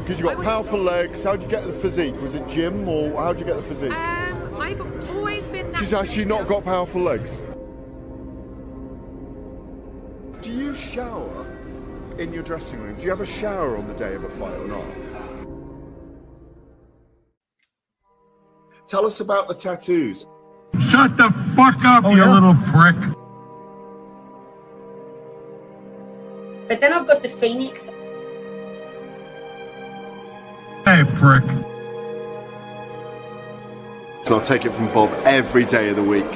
Because you got powerful legs. How did you get the physique? Was it gym or how did you get the physique? I've always been. She's actually not got powerful legs. Do you shower in your dressing room? Do you have a shower on the day of a fight or not? Tell us about the tattoos. Shut the fuck up, you little prick. But then I've got the Phoenix. Hey, prick. So I'll take it from Bob every day of the week.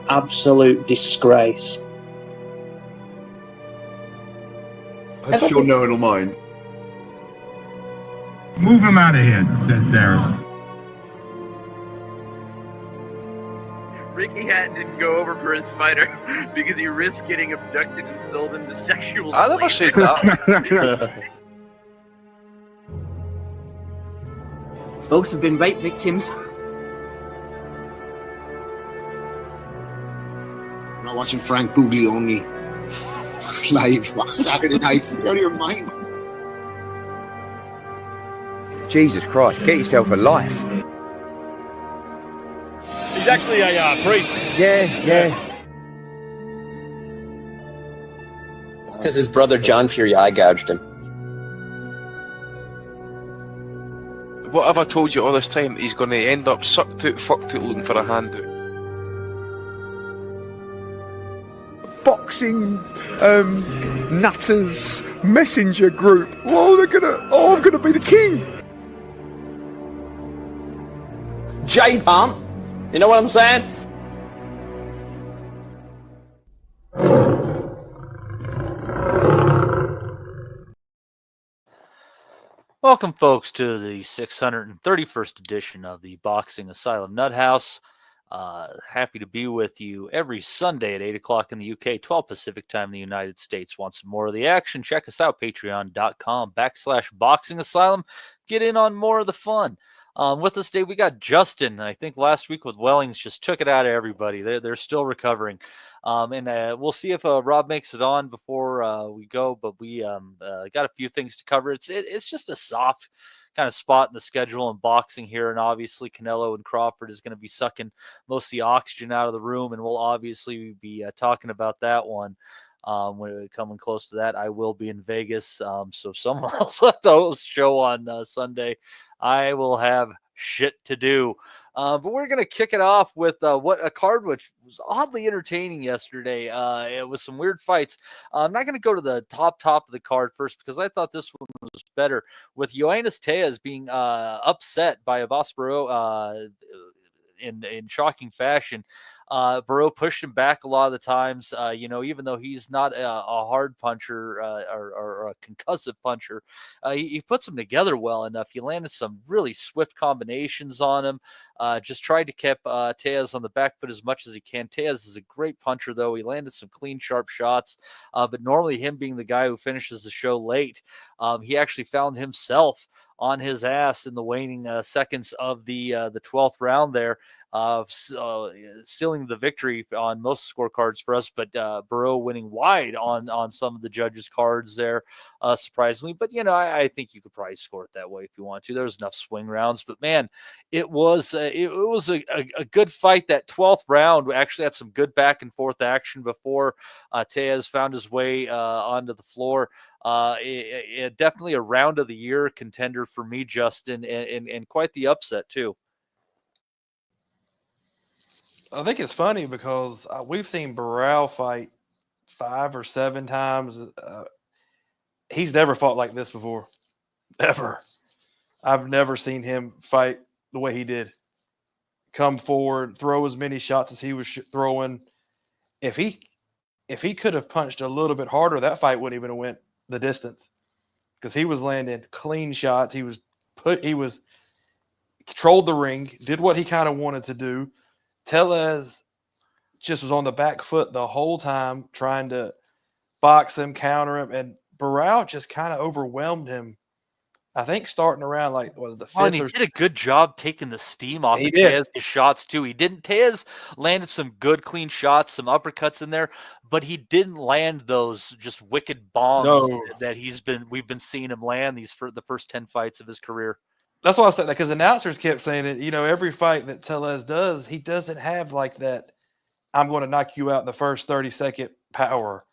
Absolute disgrace. I'm sure no one will mind. Move him out of here, there. Ricky Hatton didn't go over for his fighter because he risked getting abducted and sold into sexual I never said that. Both have been rape victims. I'm not watching Frank Buglioni live on Saturday night. You're out of your mind. Jesus Christ, get yourself a life. He's actually a priest. Yeah. It's because his brother John Fury eye gouged him. What have I told you all this time? He's going to end up sucked out, fucked out, looking for a handout. Boxing nutters messenger group. I'm gonna be the king. J-Pump. You know what I'm saying? Welcome, folks, to the 631st edition of the Boxing Asylum Nuthouse. Happy to be with you every Sunday at 8 o'clock in the UK, 12 Pacific time in the United States. Want some more of the action? Check us out, patreon.com/Boxing Asylum. Get in on more of the fun. With us today, we got Justin. I think last week with Wellings just took it out of everybody. They're still recovering. And we'll see if Rob makes it on before we go, but we got a few things to cover. It's just a soft kind of spot in the schedule in boxing here, and obviously Canelo and Crawford is going to be sucking most of the oxygen out of the room, and we'll obviously be talking about that one. When we're coming close to that, I will be in Vegas, so if someone else left the host show on Sunday, I will have shit to do. But we're going to kick it off with what a card which was oddly entertaining yesterday. It was some weird fights. I'm not going to go to the top of the card first because I thought this one was better, with Joannis Tellez being upset by Baraou in shocking fashion. Baraou pushed him back a lot of the times, even though he's not a hard puncher or a concussive puncher, he puts them together well enough. He landed some really swift combinations on him, just tried to keep Tellez on the back foot as much as he can. Tellez is a great puncher, though. He landed some clean, sharp shots, but normally him being the guy who finishes the show late, he actually found himself on his ass in the waning seconds of the 12th round there, sealing the victory on most scorecards for us, but Baraou winning wide on some of the judges' cards there, surprisingly. But, I think you could probably score it that way if you want to. There was enough swing rounds, but, man, it was a good fight. That 12th round actually had some good back and forth action before Tellez found his way onto the floor. Definitely a round of the year contender for me, Justin, and quite the upset too. I think it's funny because we've seen Baraou fight 5 or 7 times. He's never fought like this before, ever. I've never seen him fight the way he did. Come forward, throw as many shots as he was throwing. If he could have punched a little bit harder, that fight wouldn't even have went the distance, because he was landing clean shots. He controlled the ring, did what he kind of wanted to do. Tellez just was on the back foot the whole time, trying to box him, counter him, and Baraou just kind of overwhelmed him I think starting around like the fifth Well, and he or did a good job taking the steam off He of did. Tellez's shots too. He didn't. Tellez landed some good, clean shots, some uppercuts in there, but he didn't land those just wicked bombs No. that we've been seeing him land for the first 10 fights of his career. That's why I said that, because announcers kept saying it. Every fight that Tellez does, he doesn't have like that. I'm going to knock you out in the first 30-second power.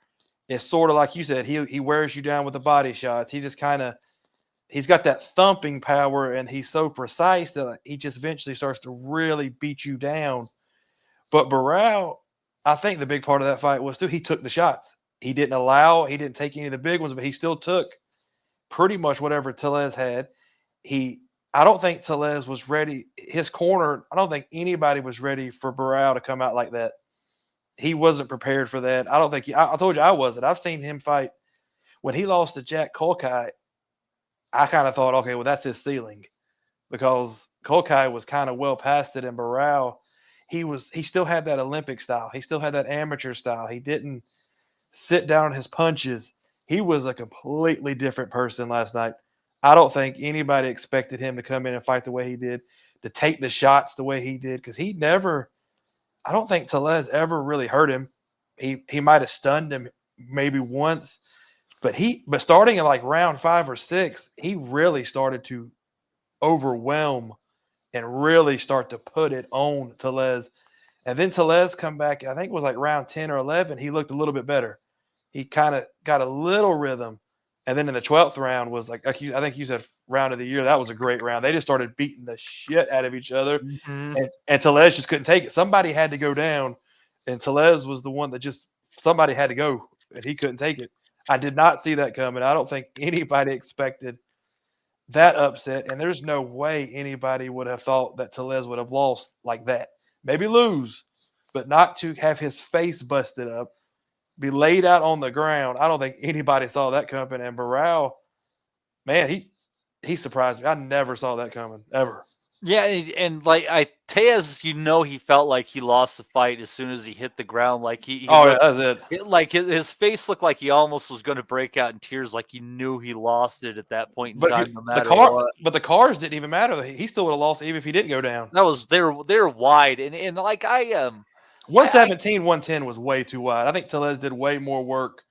It's sort of like you said. He wears you down with the body shots. He just he's got that thumping power, and he's so precise that he just eventually starts to really beat you down. But Baraou, I think the big part of that fight was too, he took the shots. He didn't take any of the big ones, but he still took pretty much whatever Tellez had. I don't think Tellez was ready. His corner, I don't think anybody was ready for Baraou to come out like that. He wasn't prepared for that. I don't think I told you I wasn't. I've seen him fight. When he lost to Jack Kolkai, I kind of thought, okay, well, that's his ceiling, because Kolkai was kind of well past it, and Baraou, he still had that Olympic style. He still had that amateur style. He didn't sit down on his punches. He was a completely different person last night. I don't think anybody expected him to come in and fight the way he did, to take the shots the way he did, because I don't think Tellez ever really hurt him. He might have stunned him maybe once. But starting in like round 5 or 6, he really started to overwhelm and really start to put it on Tellez. And then Tellez come back, I think it was like round 10 or 11, he looked a little bit better. He kind of got a little rhythm. And then in the 12th round was like I think you said round of the year. That was a great round. They just started beating the shit out of each other. Mm-hmm. And Tellez just couldn't take it. Somebody had to go down. And Tellez was the one that somebody had to go, and he couldn't take it. I did not see that coming. I don't think anybody expected that upset, and there's no way anybody would have thought that Tellez would have lost like that. Maybe lose, but not to have his face busted up, be laid out on the ground. I don't think anybody saw that coming. And Baraou, man, he surprised me. I never saw that coming, ever. Yeah, and like Tellez, he felt like he lost the fight as soon as he hit the ground. Like that's it. Like his face looked like he almost was going to break out in tears. Like he knew he lost it at that point in time, no matter what. But the cars didn't even matter. He still would have lost even if he didn't go down. They're wide, and like 117, 110 was way too wide. I think Tellez did way more work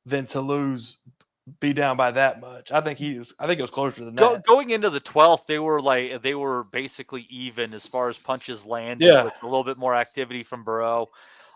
than to be down by that much. I think it was closer than that. Going into the 12th, they were basically even as far as punches landed, with a little bit more activity from Baraou.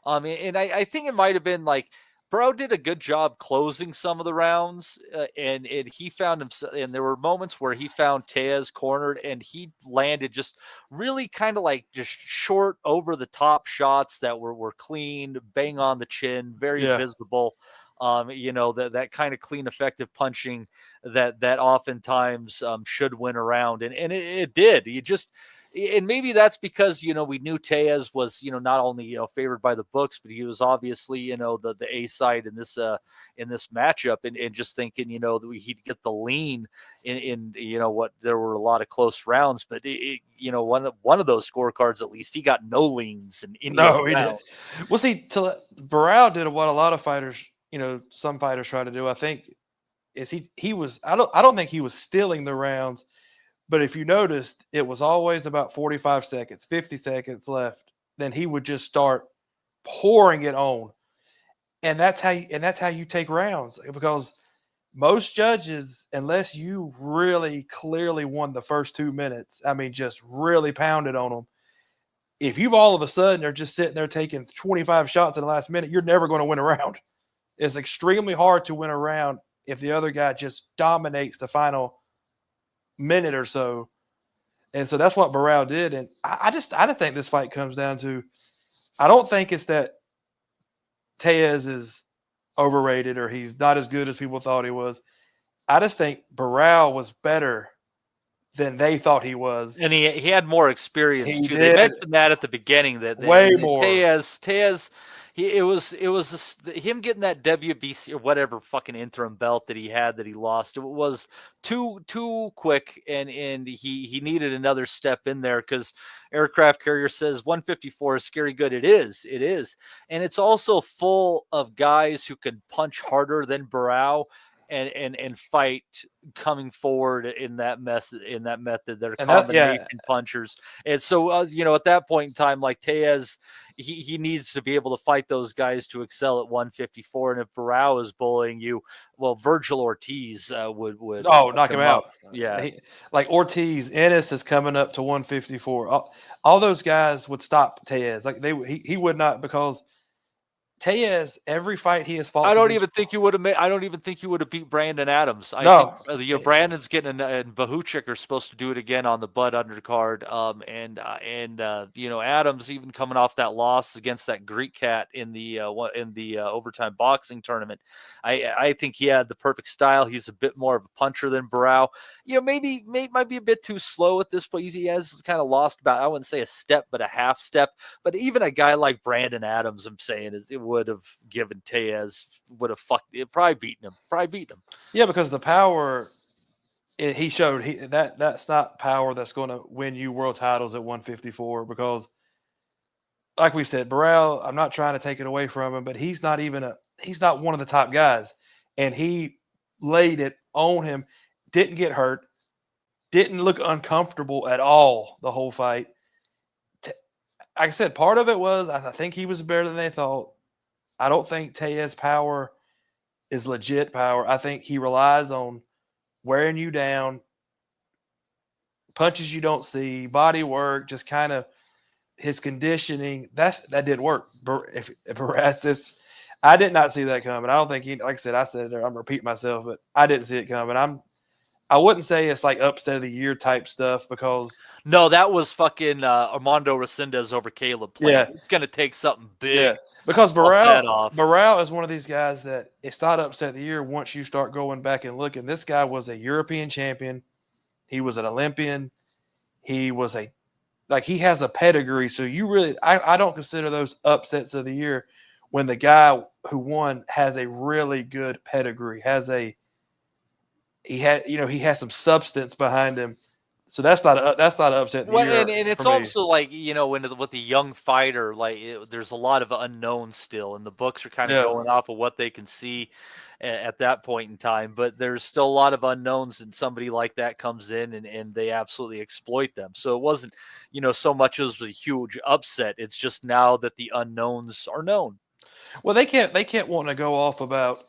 And I think it might have been like Baraou did a good job closing some of the rounds, and he found himself. And there were moments where he found Tellez cornered, and he landed just really kind of like just short, over the top shots that were clean, bang on the chin, very visible. That kind of clean, effective punching that oftentimes should win a round, and it did. And maybe that's because we knew Tellez was not only favored by the books, but he was obviously the A side in this matchup, and just thinking that he'd get the lean in what there were a lot of close rounds, but one of those scorecards at least he got no leans in any No, he round. did. Well, see, Baraou did what a lot of fighters. Some fighters try to do. I think he was. I don't think he was stealing the rounds, but if you noticed, it was always about 45 seconds, 50 seconds left. Then he would just start pouring it on, and that's how you take rounds, because most judges, unless you really clearly won the first 2 minutes, just really pounded on them. If you've all of a sudden are just sitting there taking 25 shots in the last minute, you're never going to win a round. It's extremely hard to win a round if the other guy just dominates the final minute or so. And so that's what Baraou did. And I just think this fight comes down to, I don't think it's that Tellez is overrated or he's not as good as people thought he was. I just think Baraou was better than they thought he was. And he had more experience too. Did. They mentioned that at the beginning that way more. Tellez, it was him getting that WBC or whatever fucking interim belt that he had that he lost. It was too quick, and he needed another step in there, because Aircraft Carrier says 154 is scary good. It is, and it's also full of guys who can punch harder than Baraou. and fight coming forward in that method. They're combination punchers. And so, at that point in time, like Tellez, he needs to be able to fight those guys to excel at 154. And if Baraou is bullying you, well, Virgil Ortiz would knock him out. Yeah. Like Ortiz, Ennis is coming up to 154. All those guys would stop Tellez. Like he would not, because Tellez, every fight he has fought. I don't even think you would have beat Brandon Adams. I think Brandon's getting and Bahuchik are supposed to do it again on the Bud undercard. Adams, even coming off that loss against that Greek cat in the overtime boxing tournament, I think he had the perfect style. He's a bit more of a puncher than Baraou. Might be a bit too slow at this point. He has kind of lost about, I wouldn't say a step, but a half step. But even a guy like Brandon Adams, I'm saying, would have given Tellez, probably beaten him. Yeah, because the power he showed, that's not power that's going to win you world titles at 154. Because, like we said, Baraou, I'm not trying to take it away from him, but he's not one of the top guys, and he laid it on him. Didn't get hurt, didn't look uncomfortable at all the whole fight. Like I said, part of it was I think he was better than they thought. I don't think Tellez's power is legit power. I think he relies on wearing you down, punches you don't see, body work, just kind of his conditioning. That didn't work. If I did not see that coming. I don't think like I said it, I'm repeating myself, but I didn't see it coming. I wouldn't say it's like upset of the year type stuff, because no, that was fucking Armando Resendez over Caleb Plant. Yeah. It's gonna take something big. Yeah. Because Baraou is one of these guys that it's not upset of the year once you start going back and looking. This guy was a European champion. He was an Olympian. He was he has a pedigree. So I don't consider those upsets of the year when the guy who won has a really good pedigree, he has some substance behind him. So that's not an upset. And it's also like, with a young fighter, there's a lot of unknowns still, and the books are kind of going off of what they can see at that point in time. But there's still a lot of unknowns, and somebody like that comes in and they absolutely exploit them. So it wasn't, so much as a huge upset. It's just now that the unknowns are known. Well, they can't want to go off about,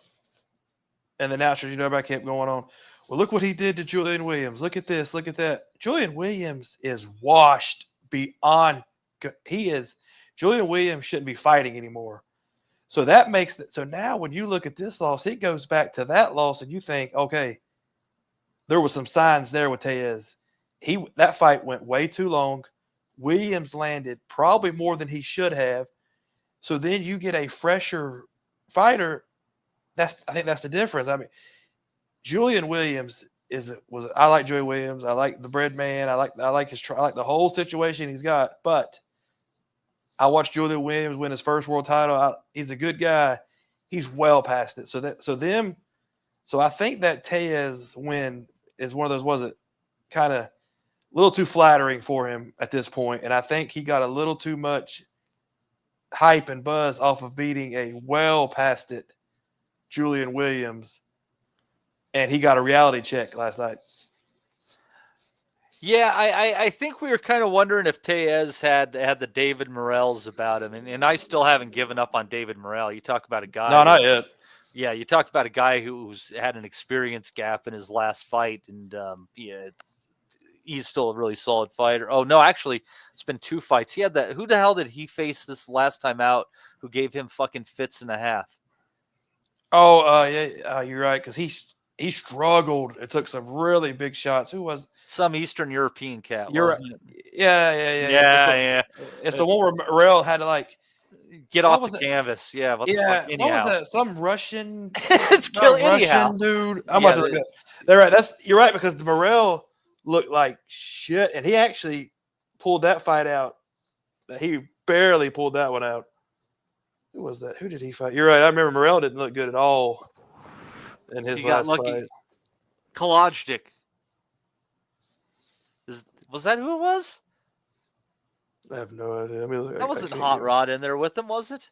and the announcers, everybody kept going on. Well, look what he did to Julian Williams. Look at this. Look at that. Julian Williams is washed beyond. Julian Williams shouldn't be fighting anymore. So that makes it. So now when you look at this loss, it goes back to that loss, and you think, okay, there was some signs there with Tellez. That fight went way too long. Williams landed probably more than he should have. So then you get a fresher fighter. I think that's the difference. I mean, Julian Williams I like Julian Williams. I like the bread man. I like the whole situation he's got. But I watched Julian Williams win his first world title. He's a good guy. He's well past it. So I think that Tellez win is one of those, was it kind of a little too flattering for him at this point. And I think he got a little too much hype and buzz off of beating a well past it Julian Williams. And he got a reality check last night. Yeah, I think we were kind of wondering if Tellez had the David Morrells about him, and I still haven't given up on David Morrell. You talk about a guy. No, not yet. Yeah, you talk about a guy who's had an experience gap in his last fight, and he's still a really solid fighter. Oh no, actually, it's been 2 fights. He had that. Who the hell did he face this last time out? Who gave him fucking fits and a half? Oh, yeah, you're right, because he struggled. It took some really big shots. Who was some Eastern European cat? You're right. Yeah. It's the one where Morrell had to get off the canvas. Yeah. What was that? Some Russian. It's kill anyhow, Russian dude. I'm about to look at that. They're right. You're right, because the Morrell looked like shit, and he actually pulled that fight out. He barely pulled that one out. Who was that? Who did he fight? You're right. I remember Morrell didn't look good at all in his last fight. Kolodjdik. Was that who it was? I have no idea. I mean, that wasn't Hot Rod in there with him, was it?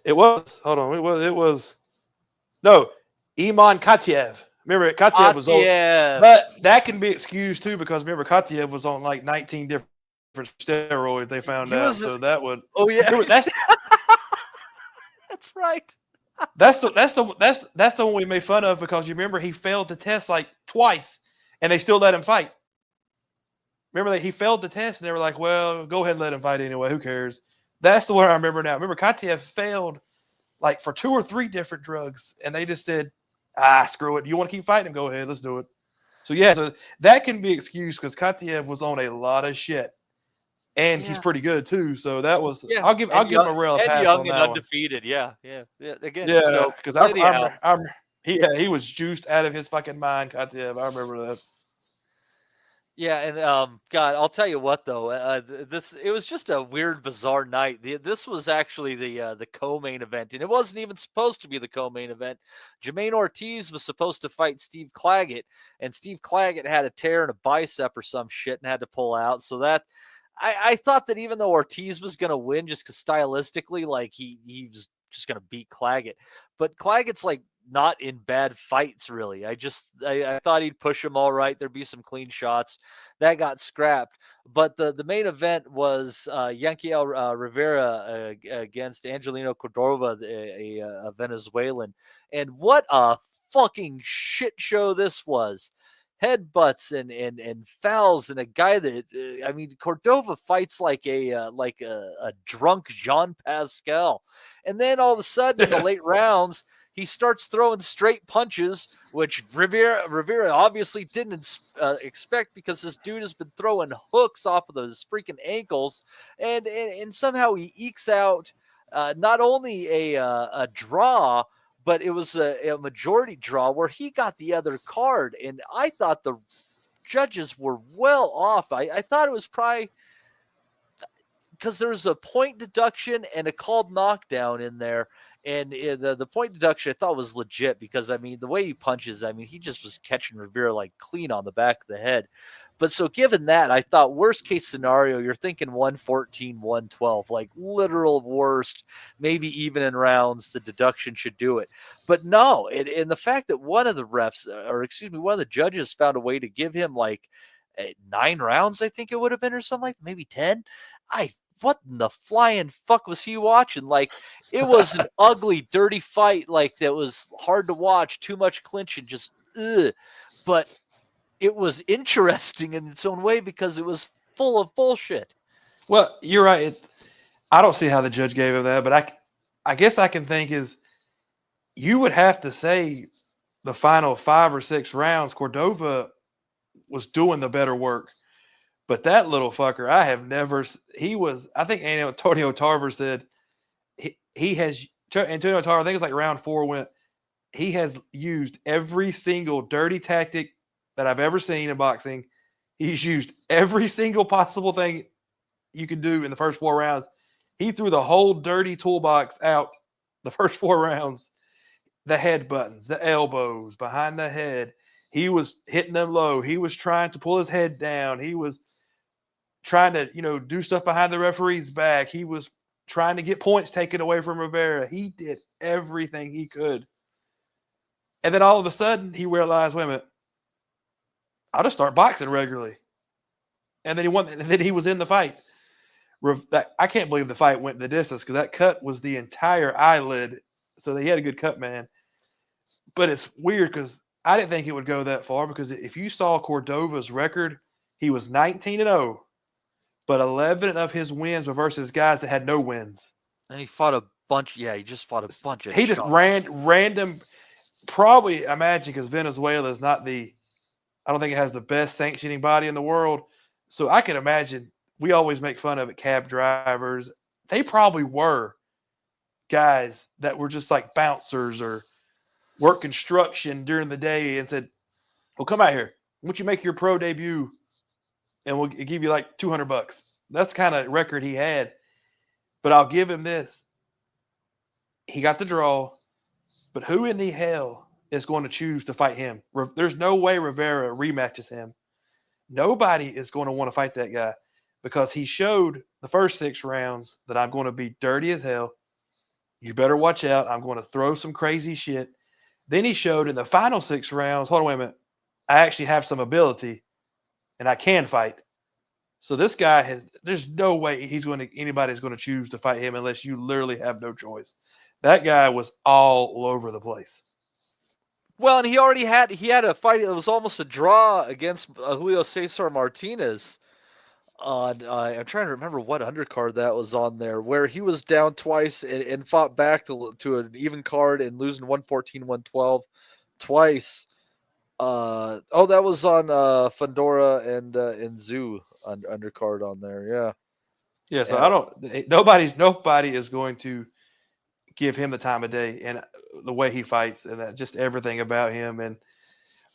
It was. Hold on. It was. No, Iman Katiev. Remember, Katiev was on, but that can be excused too because remember, Katiev was on like 19 different steroids. They found out, so that would. Oh yeah, remember, that's that's right. That's the one we made fun of because you remember he failed the test like twice, and they still let him fight. Remember that he failed the test, and they were like, "Well, go ahead and let him fight anyway. Who cares?" That's the one I remember now. Remember, Katiev failed like for 2 or 3 different drugs, and they just said, screw it. You want to keep fighting him? Go ahead. Let's do it. So, yeah, so that can be excused because Katiev was on a lot of shit. And he's pretty good, too. So that was – I'll give him a real pass young on and that undefeated. Yeah. Again, yeah, because he was juiced out of his fucking mind, Katiev. I remember that. Yeah, and God, I'll tell you what though, it was just a weird, bizarre night. This was actually the co-main event, and it wasn't even supposed to be the co-main event. Jermaine Ortiz was supposed to fight Steve Claggett, and Steve Claggett had a tear in a bicep or some shit and had to pull out. So that I thought that even though Ortiz was going to win, just because stylistically, like he was just going to beat Claggett, but Claggett's like not in bad fights, really. I thought he'd push him all right. There'd be some clean shots. That got scrapped. But the main event was Yankiel Rivera against Angelino Cordova, a Venezuelan. And what a fucking shit show this was. Headbutts and fouls, and a guy that Cordova fights like a drunk Jean Pascal. And then all of a sudden in the late rounds, he starts throwing straight punches, which Rivera obviously didn't expect because this dude has been throwing hooks off of those freaking ankles, and somehow he ekes out not only a draw, but it was a majority draw where he got the other card, and I thought the judges were well off. I thought it was probably because there was a point deduction and a called knockdown in there. And the point deduction I thought was legit because, the way he punches, he just was catching Rivera like clean on the back of the head. But so given that, I thought worst case scenario, you're thinking 114, 112, like literal worst, maybe even in rounds, the deduction should do it. But no, and the fact that one of the judges found a way to give him like 9 rounds, I think it would have been, or something like maybe 10. What in the flying fuck was he watching? Like, it was an ugly, dirty fight. Like, that was hard to watch. Too much clinching, just ugh. But it was interesting in its own way because it was full of bullshit. Well, you're right. I don't see how the judge gave him that, but I guess I can think is you would have to say the final 5 or 6 rounds, Cordova was doing the better work. But that little fucker, I think Antonio Tarver said he has, Antonio Tarver, I think it's like round 4 he has used every single dirty tactic that I've ever seen in boxing. He's used every single possible thing you could do in the first 4 rounds. He threw the whole dirty toolbox out the first 4 rounds. The head buttons, the elbows, behind the head. He was hitting them low. He was trying to pull his head down. He was trying to, do stuff behind the referee's back. He was trying to get points taken away from Rivera. He did everything he could. And then all of a sudden, he realized, wait a minute, I'll just start boxing regularly. And then he won, and then he was in the fight. I can't believe the fight went the distance because that cut was the entire eyelid. So he had a good cut, man. But it's weird because I didn't think it would go that far because if you saw Cordova's record, he was 19-0. But 11 of his wins were versus guys that had no wins. And he fought a bunch. Yeah, he just fought a bunch of He just random, probably imagine because Venezuela is not I don't think it has the best sanctioning body in the world. So I can imagine, we always make fun of it, cab drivers. They probably were guys that were just like bouncers or work construction during the day and said, well, come out here. Why don't you make your pro debut? And we'll give you like $200. That's kind of record he had. But I'll give him this. He got the draw, but who in the hell is going to choose to fight him? There's no way Rivera rematches him. Nobody is going to want to fight that guy because he showed the first 6 rounds that I'm going to be dirty as hell. You better watch out. I'm going to throw some crazy shit. Then he showed in the final 6 rounds, hold on, wait a minute, I actually have some ability and I can fight. So this guy there's no way anybody's going to choose to fight him unless you literally have no choice. That guy was all over the place. Well, and he had a fight. It was almost a draw against Julio Cesar Martinez. I'm trying to remember what undercard that was on there, where he was down twice and fought back to an even card and losing 114, 112 twice. That was on Fundora and Zoo undercard on there. Yeah. Yeah. So nobody is going to give him the time of day and the way he fights and just everything about him. And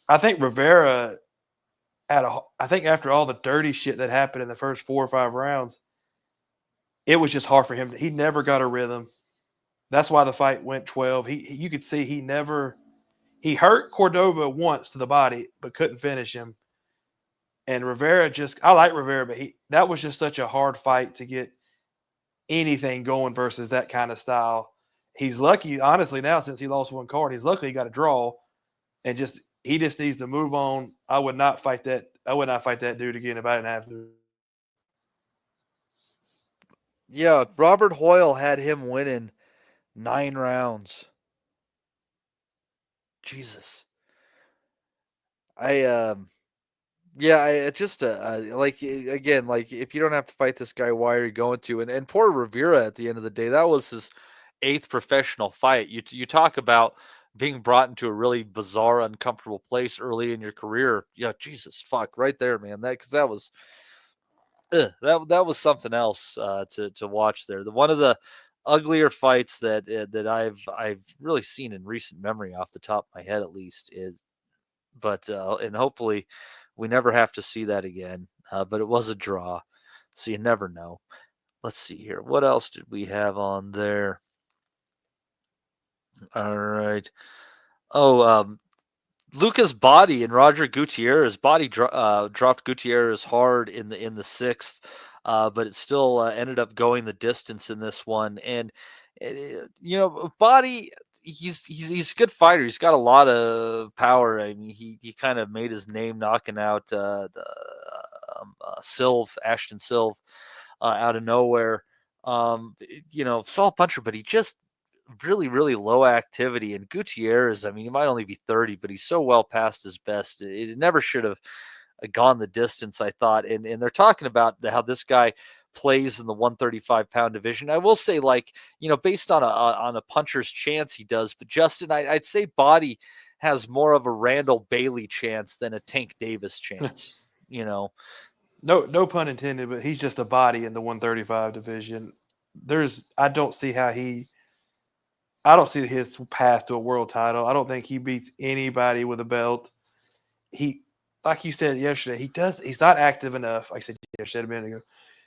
I think Rivera I think after all the dirty shit that happened in the first 4 or 5 rounds, it was just hard for him. He never got a rhythm. That's why the fight went 12. You could see he hurt Cordova once to the body, but couldn't finish him. And Rivera I like Rivera, but that was just such a hard fight to get anything going versus that kind of style. He's lucky, honestly, now since he lost 1 card, he's lucky he got a draw, and he just needs to move on. I would not fight that dude again if I didn't have to. Yeah, Robert Hoyle had him winning 9 rounds. Jesus. If you don't have to fight this guy, why are you going to? And poor Rivera at the end of the day, that was his 8th professional fight. You talk about being brought into a really bizarre, uncomfortable place early in your career. Yeah, Jesus, fuck, right there, man. That was something else to watch there. One of the uglier fights that I've really seen in recent memory, off the top of my head at least, and hopefully we never have to see that again. But it was a draw, so you never know. Let's see here. What else did we have on there? All right. Lucas Body and Roger Gutierrez. Body dropped Gutierrez hard in the 6th, but it still ended up going the distance in this one. And Body, he's a good fighter. He's got a lot of power. I mean, he kind of made his name knocking out Ashton Silv out of nowhere. Solid puncher, but he just really, really low activity. And Gutierrez, I mean, he might only be 30, but he's so well past his best. It never should have gone the distance, I thought. And they're talking about how this guy plays in the 135-pound division. I will say, based on a puncher's chance, he does. But Justin, I'd say Body has more of a Randall Bailey chance than a Tank Davis chance. No pun intended, but he's just a body in the 135 division. I don't see his path to a world title. I don't think he beats anybody with a belt. Like you said yesterday, he's not active enough. Like I said yesterday, a minute ago,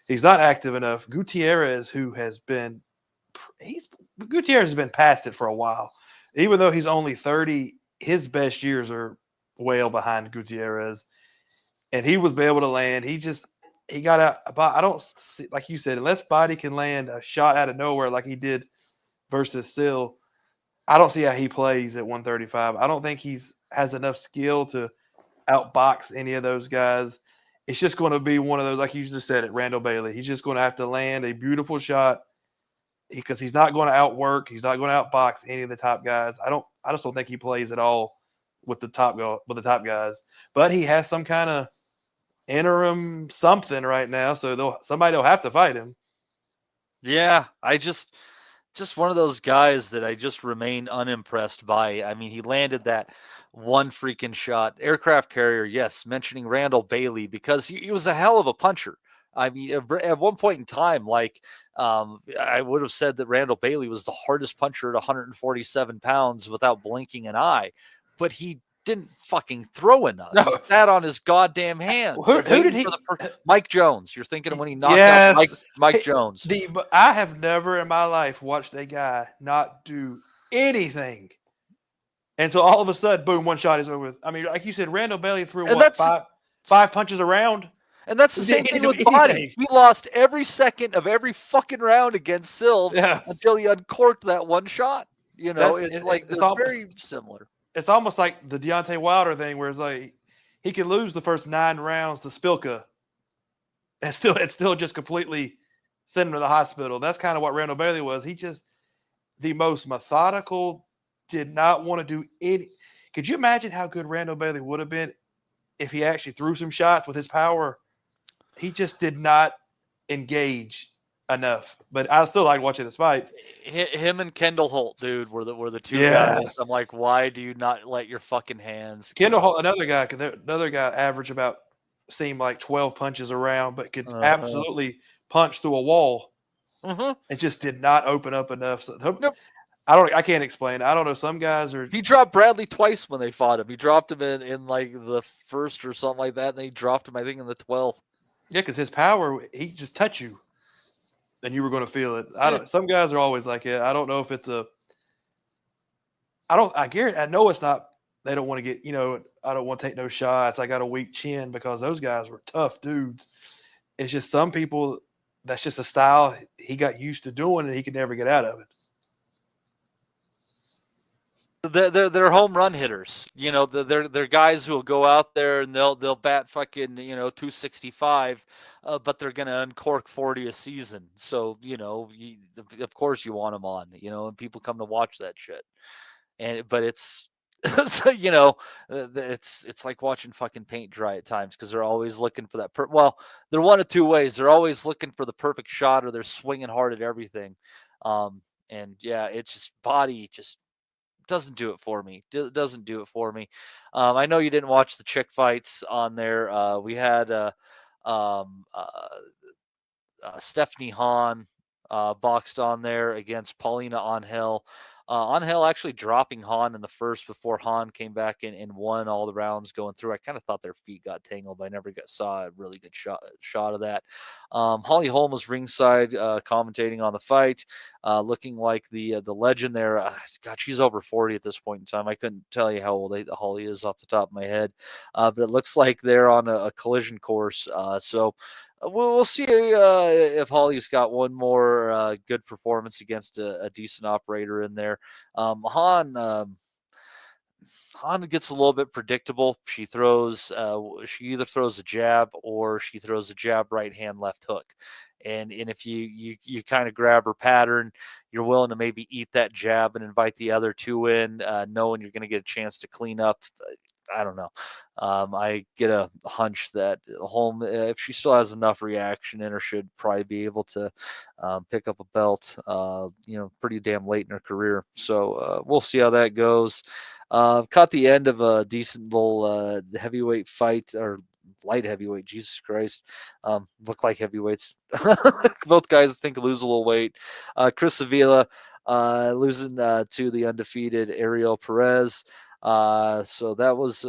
he's not active enough. Gutierrez has been past it for a while. Even though he's only 30, his best years are well behind Gutierrez. And he was able to land. He got out. I don't see, like you said, unless Body can land a shot out of nowhere like he did versus Sill, I don't see how he plays at 135. I don't think has enough skill to outbox any of those guys. It's just going to be one of those, like you just said, at Randall Bailey. He's just going to have to land a beautiful shot because he's not going to outwork. He's not going to outbox any of the top guys. I just don't think he plays at all with the top guys. But he has some kind of interim something right now, so somebody will have to fight him. Yeah, just one of those guys that I just remain unimpressed by. I mean, he landed that one freaking shot. Aircraft carrier, yes, mentioning Randall Bailey because he was a hell of a puncher. I mean, at one point in time, I would have said that Randall Bailey was the hardest puncher at 147 pounds without blinking an eye, but he didn't fucking throw enough. No. He sat on his goddamn hands. Who did he? Mike Jones. You're thinking of when he knocked out Mike Jones. I have never in my life watched a guy not do anything until all of a sudden, boom, one shot is over with. I mean, like you said, Randall Bailey threw five punches around. And that's the same thing with Body. He lost every second of every fucking round against Silv until he uncorked that one shot. It's very similar. it's almost like the Deontay Wilder thing, where it's like he can lose the first 9 rounds to Spilka, and still just completely send him to the hospital. That's kind of what Randall Bailey was. He just the most methodical, did not want to do any. Could you imagine how good Randall Bailey would have been if he actually threw some shots with his power? He just did not engage enough. But I still like watching his fights. Him and Kendall Holt, dude, were the two Yeah. guys. I'm like, why do you not let your fucking hands go? Kendall Holt, another guy averaged about, seemed like 12 punches around, but could absolutely punch through a wall. It just did not open up enough. So, I can't explain. I don't know. Some guys are. He dropped Bradley twice when they fought him. He dropped him in like the first or something like that, and then he dropped him, I think, in the 12th. Yeah, because his power, he just touch you, and you were going to feel it. Some guys are always like it. I don't know if it's a. I know it's not. They don't want to get. I don't want to take no shots. I got a weak chin, because those guys were tough dudes. It's just some people. That's just a style he got used to doing, and he could never get out of it. They're home run hitters. They're guys who will go out there and they'll bat fucking 265, but they're gonna uncork 40 a season. So of course you want them on. And people come to watch that shit. But it's so it's like watching fucking paint dry at times, because they're always looking for that. They're one of two ways. They're always looking for the perfect shot, or they're swinging hard at everything. It's just body just doesn't do it for me. Doesn't do it for me. I know you didn't watch the chick fights on there. We had Stephanie Hahn boxed on there against Paulina Angel. Angel actually dropping Hahn in the first before Hahn came back and won all the rounds going through. I kind of thought their feet got tangled, but I never saw a really good shot of that. Holly Holm was ringside commentating on the fight, looking like the legend there. God, she's over 40 at this point in time. I couldn't tell you how old Holly is off the top of my head, but it looks like they're on a collision course. So we'll see if Holly's got one more good performance against a decent operator in there. Hahn gets a little bit predictable. She either throws a jab or she throws a jab, right hand, left hook. And if you kind of grab her pattern, you're willing to maybe eat that jab and invite the other two in, knowing you're going to get a chance to clean up. I don't know. I get a hunch that Holm, if she still has enough reaction in her, should probably be able to pick up a belt, pretty damn late in her career. So we'll see how that goes. Caught the end of a decent little heavyweight fight, or light heavyweight. Jesus Christ. Look like heavyweights. Both guys think lose a little weight. Chris Avila losing to the undefeated Ariel Perez. So that was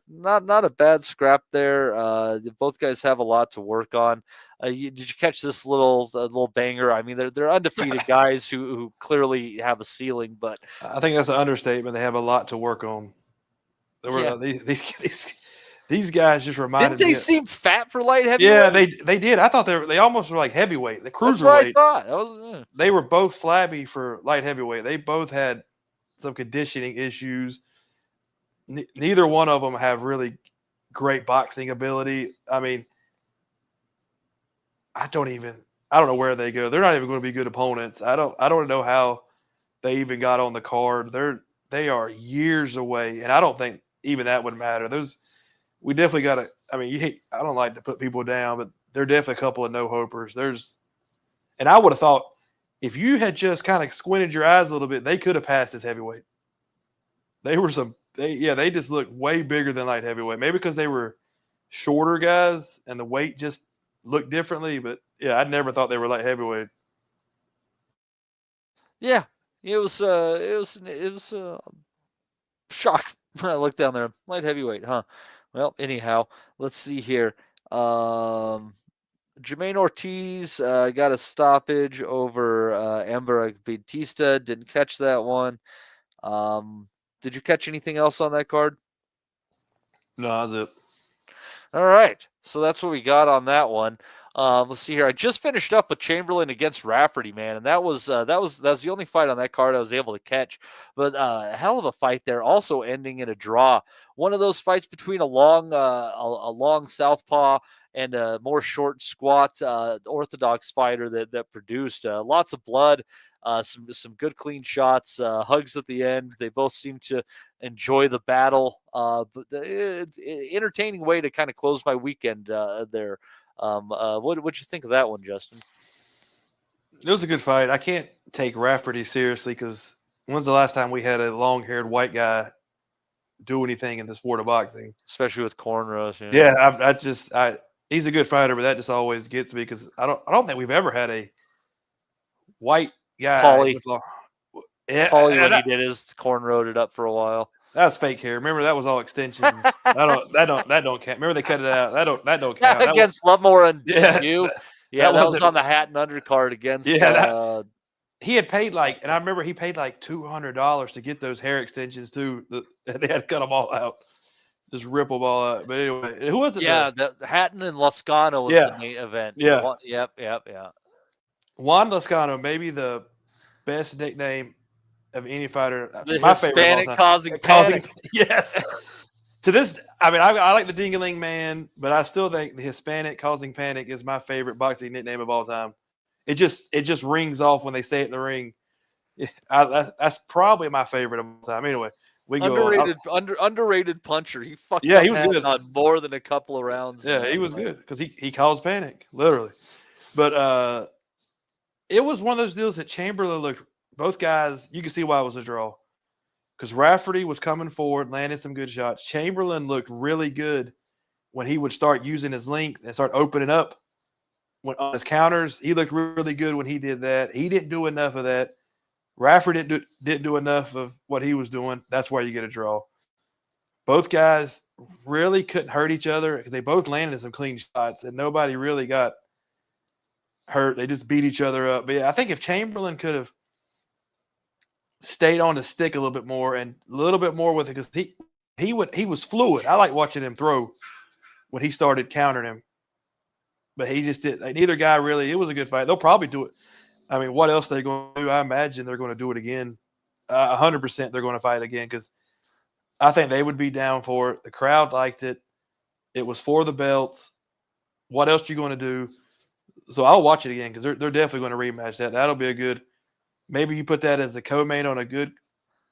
not a bad scrap there. Both guys have a lot to work on. Did you catch this little banger? I mean, they're undefeated guys who clearly have a ceiling, but I think that's an understatement. They have a lot to work on. These guys just reminded me. Didn't they seem fat for light heavyweight? Yeah, they did. I thought they almost were like heavyweight. The cruiserweight. That's what I thought. They were both flabby for light heavyweight. They both had some conditioning issues. Neither one of them have really great boxing ability. I mean, I don't know where they go. They're not even going to be good opponents. I don't know how they even got on the card. They are years away, and I don't think even that would matter. We definitely got to. I mean, I don't like to put people down, but they're definitely a couple of no-hopers. And I would have thought if you had just kind of squinted your eyes a little bit, they could have passed as heavyweight. They just look way bigger than light heavyweight. Maybe because they were shorter guys and the weight just looked differently. But yeah, I never thought they were light heavyweight. Yeah, it was a shock when I looked down there. Light heavyweight, huh? Well, anyhow, let's see here. Jermaine Ortiz got a stoppage over Amber Batista. Didn't catch that one. Did you catch anything else on that card? No, that's it. All right. So that's what we got on that one. Let's see here. I just finished up with Chamberlain against Rafferty, man, and that was the only fight on that card I was able to catch. But a hell of a fight there, also ending in a draw. One of those fights between a long southpaw and a more short, squat orthodox fighter that produced lots of blood, some good clean shots, hugs at the end. They both seem to enjoy the battle. Entertaining way to kind of close my weekend there. What'd you think of that one, Justin? It was a good fight. I can't take Rafferty seriously because when's the last time we had a long-haired white guy do anything in the sport of boxing? Especially with cornrows. Yeah, he's a good fighter, but that just always gets me because I don't think we've ever had a white guy. Paulie when that, he did his cornrowed it up for a while. That's fake hair. Remember that was all extensions. that don't count. Remember they cut it out. That don't count. Against Lovemore and yeah, you. Yeah, that was on the hat and undercard against. Yeah, he had paid and I remember he paid like $200 to get those hair extensions too. They had to cut them all out, just rip them all out. But anyway, who was it? Yeah, the Hatton and Lascano was the main event. Yeah, yep. Juan Lascano, maybe the best nickname of any fighter. The Hispanic causing panic. Yes. To this, I mean, I like the Ding-a-ling Man, but I still think the Hispanic causing panic is my favorite boxing nickname of all time. It just rings off when they say it in the ring. That's probably my favorite of all time. Anyway, we underrated underrated puncher. He fucked he was Hatton good on more than a couple of rounds. Yeah, he was good because he caused panic, literally. But it was one of those deals that Chamberlain looked. Both guys, you can see why it was a draw. Because Rafferty was coming forward, landing some good shots. Chamberlain looked really good when he would start using his length and start opening up on his counters. He looked really good when he did that. He didn't do enough of that. Rafferty didn't do enough of what he was doing. That's why you get a draw. Both guys really couldn't hurt each other. They both landed some clean shots, and nobody really got hurt. They just beat each other up. But yeah, I think if Chamberlain could have stayed on the stick a little bit more and a little bit more with it, because he was fluid. I like watching him throw when he started countering him, but he just did. Neither guy really. It was a good fight. They'll probably do it. I mean, what else they're going to do? I imagine they're going to do it again. 100% they're going to fight again because I think they would be down for it. The crowd liked it. It was for the belts. What else are you going to do? So I'll watch it again because they're definitely going to rematch that. That'll be a good. Maybe you put that as the co-main on a good,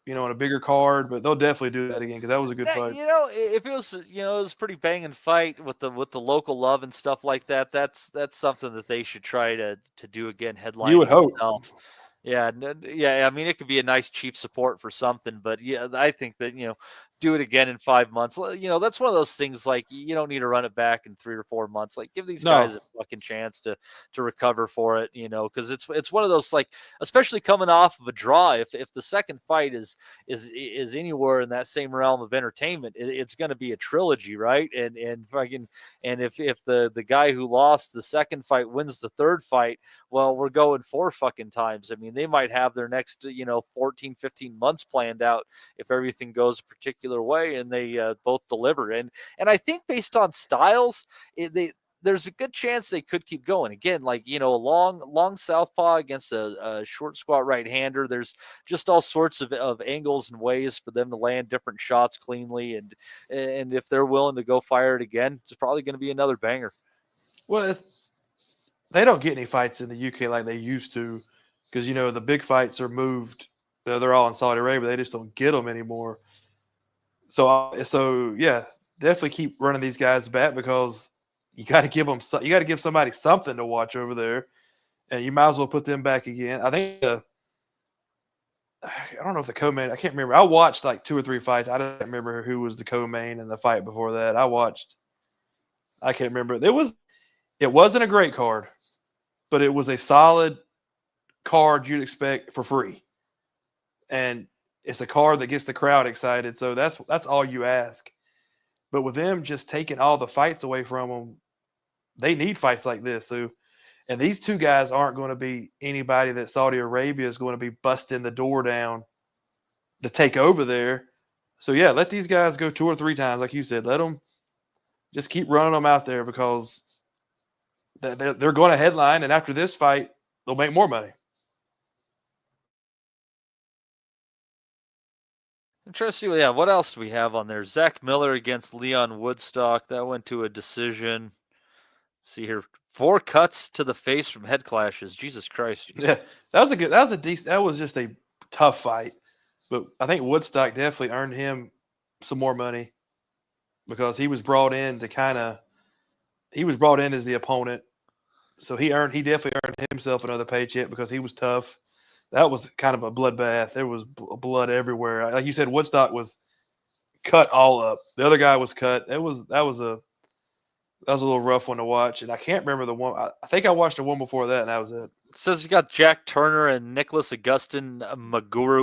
on a bigger card, but they'll definitely do that again because that was a good fight. If it was, it was a pretty banging fight with the local love and stuff like that. That's something that they should try to do again. Headline. You would hope. Yeah. I mean, it could be a nice cheap support for something, but yeah, I think that do it again in 5 months. That's one of those things. Like you don't need to run it back in 3 or 4 months. Like give these guys a fucking chance to recover for it. Because it's one of those, like, especially coming off of a draw. If the second fight is anywhere in that same realm of entertainment, it's going to be a trilogy, right? And if the guy who lost the second fight wins the third fight, well, we're going 4 fucking times. I mean, they might have their next 14, 15 months planned out if everything goes a particular way and they both deliver. And I think based on styles, there's a good chance they could keep going again. Like, a long southpaw against a short squat right-hander. There's just all sorts of angles and ways for them to land different shots cleanly. And if they're willing to go fire it again, it's probably going to be another banger. Well, they don't get any fights in the UK like they used to because, the big fights are moved. They're all in Saudi Arabia. They just don't get them anymore. So yeah, definitely keep running these guys back because you got to give somebody something to watch over there, and you might as well put them back again. I think I don't know if the co-main. I can't remember. I watched like 2 or 3 fights. I don't remember who was the co-main in the fight before that. I can't remember. It wasn't a great card, but it was a solid card you'd expect for free, and it's a card that gets the crowd excited. So that's all you ask. But with them just taking all the fights away from them, they need fights like this. So, and these 2 guys aren't going to be anybody that Saudi Arabia is going to be busting the door down to take over there. So yeah, let these guys go 2 or 3 times, like you said. Let them just keep running them out there because They're going to headline, and after this fight, they'll make more money. I'm trying to see, yeah, what else do we have on there? Zach Miller against Leon Woodstock. That went to a decision. Let's see here, 4 cuts to the face from head clashes. Jesus Christ. Yeah, that was just a tough fight. But I think Woodstock definitely earned him some more money because he was brought in as the opponent. So he definitely earned himself another paycheck because he was tough. That was kind of a bloodbath. There was blood everywhere. Like you said, Woodstock was cut all up. The other guy was cut. That was a little rough one to watch. And I can't remember the one. I think I watched the one before that, and that was it. It says you got Jack Turner and Nicholas Augustin Muguruza.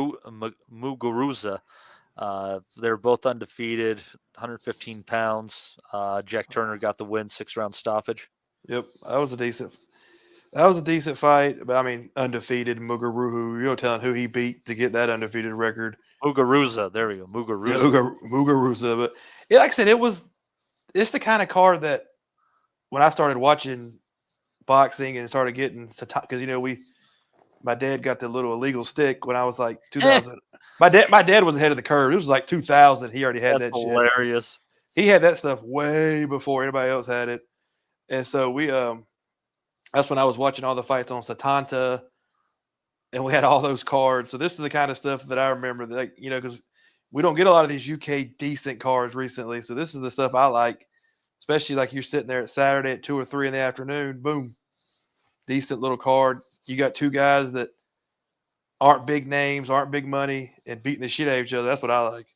They're both undefeated, 115 pounds. Jack Turner got the win, 6-round stoppage. Yep, that was a decent fight. But I mean, undefeated Muguruza. You're telling who he beat to get that undefeated record. Muguruza. There we go. Muguruza. Yeah, Muguruza. But yeah, like I said, it's the kind of card that when I started watching boxing and started getting, because my dad got the little illegal stick when I was like 2000. My dad was ahead of the curve. It was like 2000. He already had that shit. Hilarious. He had that stuff way before anybody else had it. And so that's when I was watching all the fights on Satanta, and we had all those cards. So this is the kind of stuff that I remember that, because we don't get a lot of these UK decent cards recently. So this is the stuff I like, especially like you're sitting there at Saturday at 2 or 3 in the afternoon, boom, decent little card. You got 2 guys that aren't big names, aren't big money, and beating the shit out of each other. That's what I like.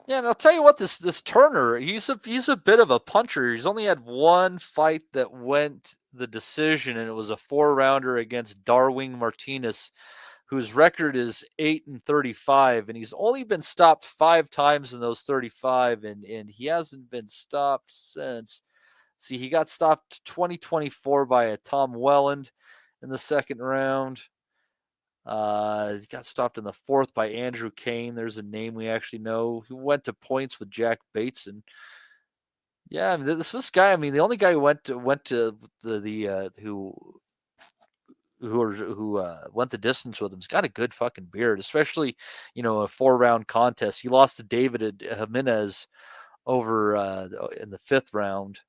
Yeah, and I'll tell you what, this Turner, he's a bit of a puncher. He's only had one fight that went the decision, and it was a 4-rounder against Darwin Martinez, whose record is 8-35, and he's only been stopped 5 times in those 35, and he hasn't been stopped since. See, he got stopped 2024 by a Tom Welland in the 2nd round. He got stopped in the 4th by Andrew Kane. There's a name we actually know. He went to points with Jack Bateson. Yeah, I mean, this guy. I mean, the only guy who went to who went the distance with him's got a good fucking beard, especially a 4-round contest. He lost to David Jimenez over in the 5th round.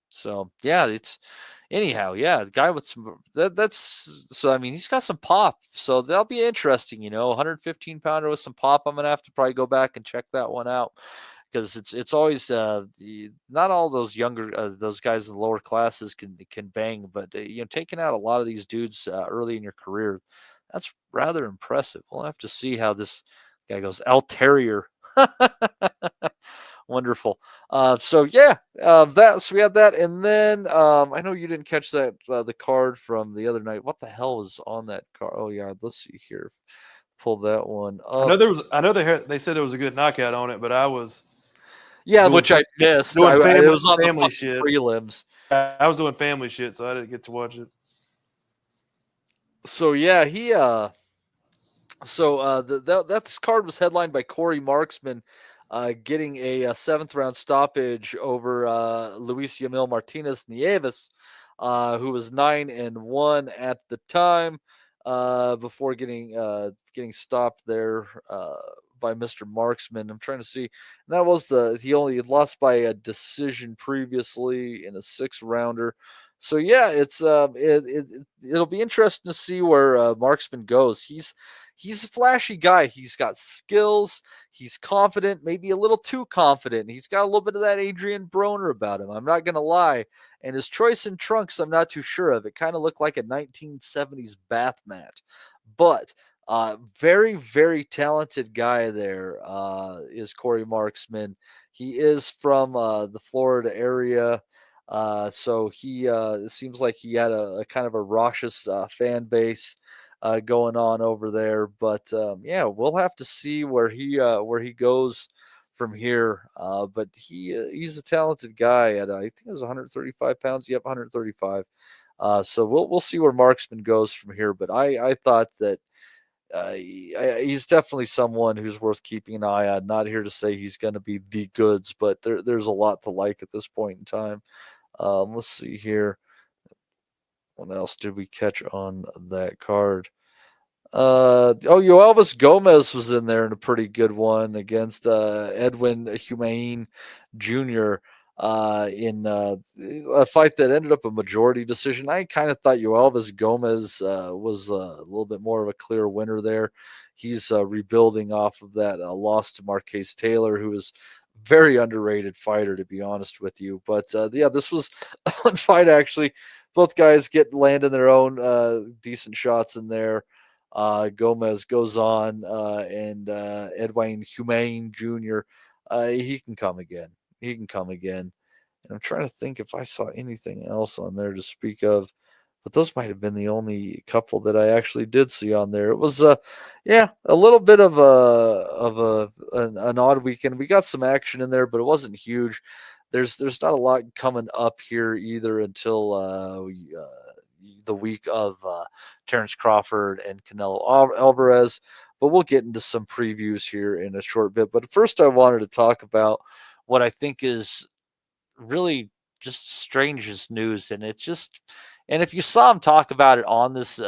So yeah, the guy with some that's so I mean he's got some pop, so that'll be interesting. 115 pounder with some pop. I'm gonna have to probably go back and check that one out because it's always not all those younger those guys in the lower classes can bang, but taking out a lot of these dudes early in your career, that's rather impressive. We'll have to see how this guy goes. Al Terrier. Wonderful. So we had that, and then I know you didn't catch that the card from the other night. What the hell was on that card? Oh yeah, let's see here. Pull that one up. I know they said there was a good knockout on it, but I was which I missed. It was on family the shit prelims. I was doing family shit, so I didn't get to watch it. So yeah, that card was headlined by Corey Marksman. Getting a 7th round stoppage over Luis Yamil Martinez Nieves, who was 9-1 at the time, before getting stopped there by Mr. Marksman. I'm trying to see. And that was he only lost by a decision previously in a 6-rounder. So yeah, it'll be interesting to see where Marksman goes. He's a flashy guy. He's got skills. He's confident, maybe a little too confident. He's got a little bit of that Adrian Broner about him. I'm not going to lie. And his choice in trunks, I'm not too sure of. It kind of looked like a 1970s bath mat. But very, very talented guy there is Corey Marksman. He is from the Florida area. So it seems like he had a kind of a raucous fan base going on over there, but we'll have to see where he goes from here. But he's a talented guy at I think it was 135 pounds. Yep, 135. So we'll see where Marksman goes from here. But I thought that he's definitely someone who's worth keeping an eye on. Not here to say he's going to be the goods, but there's a lot to like at this point in time. Let's see here. What else did we catch on that card? Elvis Gomez was in there in a pretty good one against Edwin Humane Jr. In a fight that ended up a majority decision. I kind of thought Elvis Gomez was a little bit more of a clear winner there. He's rebuilding off of that loss to Marquez Taylor, who is very underrated fighter, to be honest with you. But this was a fun fight, actually. Both guys landing their own decent shots in there. Gomez goes on, and Edwin Humane Jr. He can come again. He can come again. And I'm trying to think if I saw anything else on there to speak of, but those might have been the only couple that I actually did see on there. It was, a little bit of an odd weekend. We got some action in there, but it wasn't huge. There's not a lot coming up here either until the week of Terrence Crawford and Canelo Alvarez, but we'll get into some previews here in a short bit. But first, I wanted to talk about what I think is really just strangest news, and if you saw him talk about it on this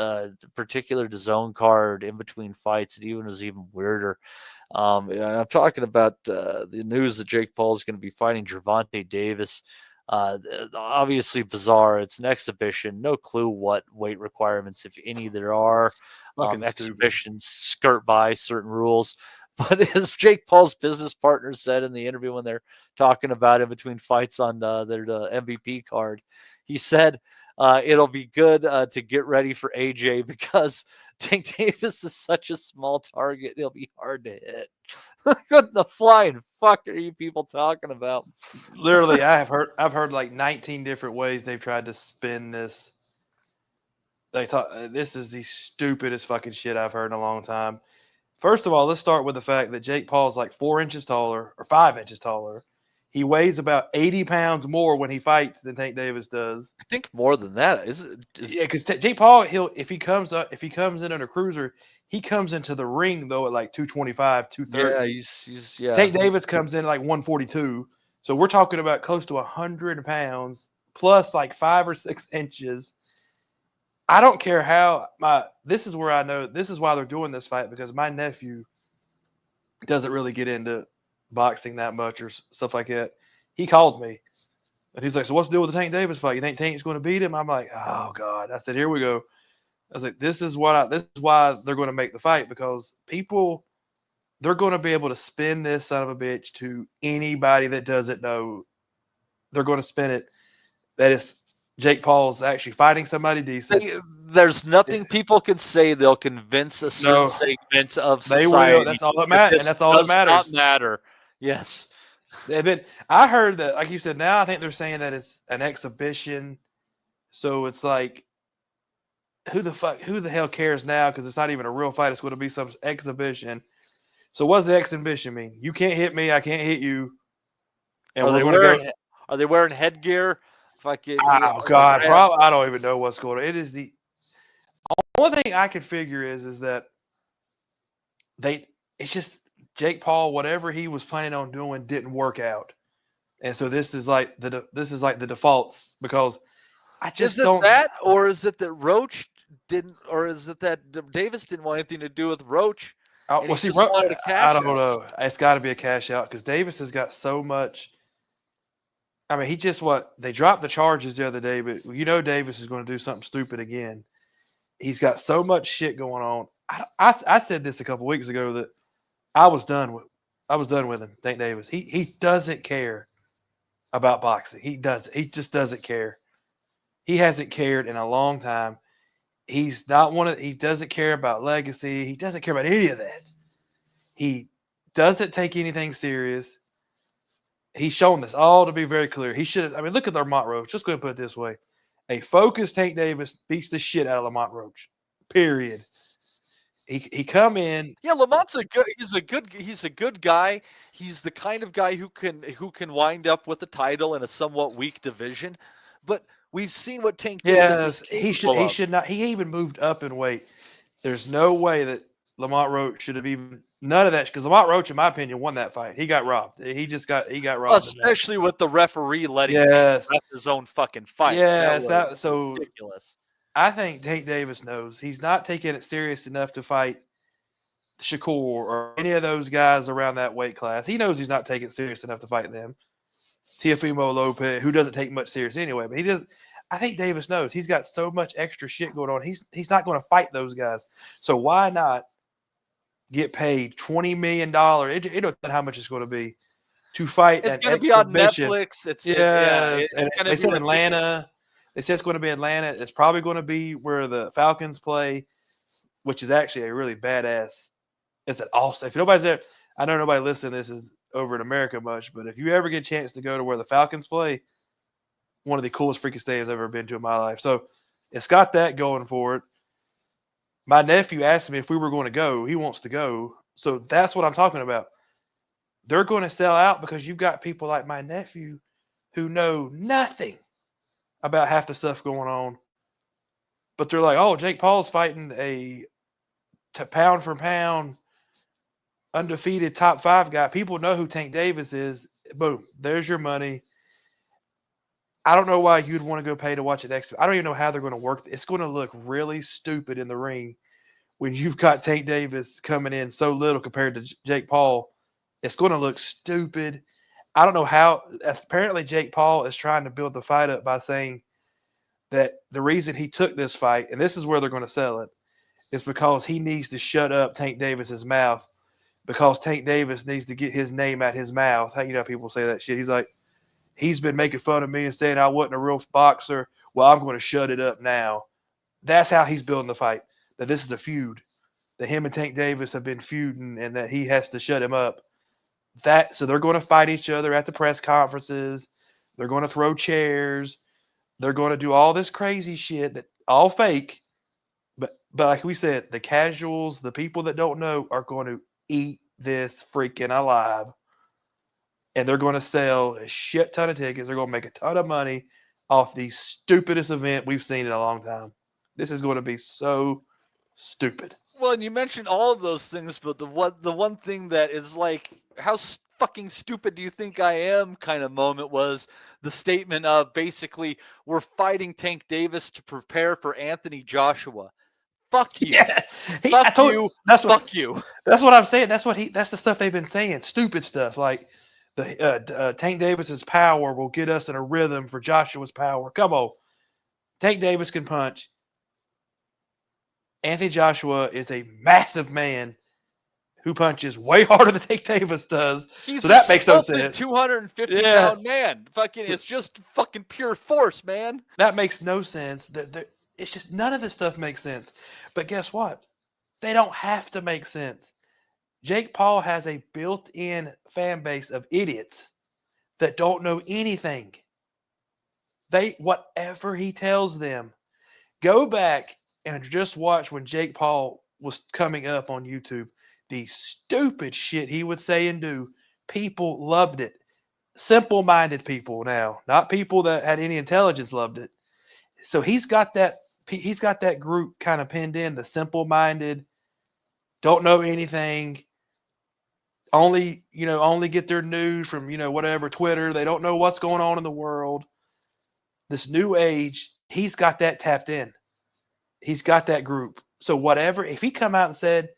particular DAZN card in between fights, it was even weirder. And I'm talking about the news that Jake Paul is going to be fighting Gervonta Davis. Obviously bizarre. It's an exhibition. No clue what weight requirements, if any, there are. Exhibitions skirt by certain rules. But as Jake Paul's business partner said in the interview when they're talking about it between fights on their MVP card, he said it'll be good to get ready for AJ because Tank Davis is such a small target. It'll be hard to hit. What the flying fuck are you people talking about? Literally, I've heard like 19 different ways they've tried to spin this. They thought this is the stupidest fucking shit I've heard in a long time. First of all, let's start with the fact that Jake Paul's like 4 inches taller or 5 inches taller. He weighs about 80 pounds more when he fights than Tank Davis does. I think more than that. Yeah, because Jake Paul, if he comes in under cruiser, he comes into the ring though at like 225, 230. Yeah, Tank Davis comes in at like 142. So we're talking about close to 100 pounds plus like 5 or 6 inches. I don't care how this is where I know this is why they're doing this fight, because my nephew doesn't really get into boxing that much or stuff like that. He called me and he's like, so what's the deal with the Tank Davis fight? You think Tank's going to beat him? I'm like, oh God. I said, here we go. I was like, this is why they're going to make the fight, because they're going to be able to spin this son of a bitch to anybody that doesn't know. They're going to spin it that is Jake Paul's actually fighting somebody decent. There's nothing people can say they'll convince a certain segment of society. They will. That's all that matters. And that's all that matters. Does not matter. Yes. I heard that, like you said, now I think they're saying that it's an exhibition. So it's like, who the hell cares now? Because it's not even a real fight. It's going to be some exhibition. So what does the exhibition mean? You can't hit me. I can't hit you. And are they wearing headgear? God, I don't even know what's going on. It is the only thing I can figure is that it's just Jake Paul, whatever he was planning on doing didn't work out. And so this is like the defaults, because I just don't. Is it that, or is it that Roach didn't, or is it that Davis didn't want anything to do with Roach? Well, see, I don't know. It's got to be a cash out, because Davis has got so much. I mean, they dropped the charges the other day, but Davis is going to do something stupid again. He's got so much shit going on. I said this a couple weeks ago that I was done with him, Tank Davis. He doesn't care about boxing. He just doesn't care. He hasn't cared in a long time. He doesn't care about legacy. He doesn't care about any of that. He doesn't take anything serious. He's shown this all to be very clear. He should. I mean, look at Lamont Roach. Just going to put it this way: a focused Tank Davis beats the shit out of Lamont Roach. Period. He come in. Yeah, Lamont's he's a good guy. He's the kind of guy who can wind up with a title in a somewhat weak division. But we've seen what Tank Davis is capable of. He should not. He even moved up in weight. There's no way that Lamont Roach should have even None of that, because Lamont Roach, in my opinion, won that fight. He got robbed. He got robbed. Especially with the referee letting Yes. Tank his own fucking fight. Yes, that was so ridiculous. I think Tank Davis knows he's not taking it serious enough to fight Shakur or any of those guys around that weight class. He knows he's not taking it serious enough to fight them. Teofimo Lopez, who doesn't take much serious anyway, but he does. I think Davis knows he's got so much extra shit going on. He's not going to fight those guys. So why not get paid $20 million? It don't know how much it's going to be to fight. It's going to be on Netflix. It's and they said Atlanta. They said it's going to be Atlanta. It's probably going to be where the Falcons play, which is actually a really badass. It's an awesome. If nobody's there, I know nobody listening to this is over in America much, but if you ever get a chance to go to where the Falcons play, one of the coolest freaking stadiums I've ever been to in my life. So it's got that going for it. My nephew asked me if we were going to go. He wants to go. So that's what I'm talking about. They're going to sell out because you've got people like my nephew who know nothing about half the stuff going on. But they're like, oh, Jake Paul's fighting a pound for pound undefeated top 5 guy. People know who Tank Davis is. Boom. There's your money. I don't know why you'd want to go pay to watch it next. I don't even know how they're going to work. It's going to look really stupid in the ring when you've got Tank Davis coming in so little compared to Jake Paul. It's going to look stupid. I don't know how. Apparently, Jake Paul is trying to build the fight up by saying that the reason he took this fight, and this is where they're going to sell it, is because he needs to shut up Tank Davis's mouth, because Tank Davis needs to get his name out his mouth. You know, people say that shit. He's like, he's been making fun of me and saying I wasn't a real boxer. Well, I'm going to shut it up now. That's how he's building the fight, that this is a feud, that him and Tank Davis have been feuding and that he has to shut him up. So they're going to fight each other at the press conferences. They're going to throw chairs. They're going to do all this crazy shit that all fake. But like we said, the casuals, the people that don't know, are going to eat this freaking alive. And they're going to sell a shit ton of tickets. They're going to make a ton of money off the stupidest event we've seen in a long time. This is going to be so stupid. Well, and you mentioned all of those things, but the one thing that is like, how fucking stupid do you think I am kind of moment was the statement of basically, we're fighting Tank Davis to prepare for Anthony Joshua. Fuck you. Yeah. Fuck you. Fuck you. That's what I'm saying. That's the stuff they've been saying. Stupid stuff like the Tank Davis's power will get us in a rhythm for Joshua's power. Come on. Tank Davis can punch. Anthony Joshua is a massive man who punches way harder than Tank Davis does. So that makes no sense. 250-pound man. Fucking, it's just fucking pure force, man. That makes no sense. It's just none of this stuff makes sense. But guess what? They don't have to make sense. Jake Paul has a built-in fan base of idiots that don't know anything. Whatever he tells them, go back and just watch when Jake Paul was coming up on YouTube. The stupid shit he would say and do. People loved it. Simple-minded people now, not people that had any intelligence, loved it. So he's got that group kind of pinned in, the simple-minded, don't know anything, only get their news from, whatever, Twitter. They don't know what's going on in the world. This new age, he's got that tapped in. He's got that group. So whatever, if he come out and said,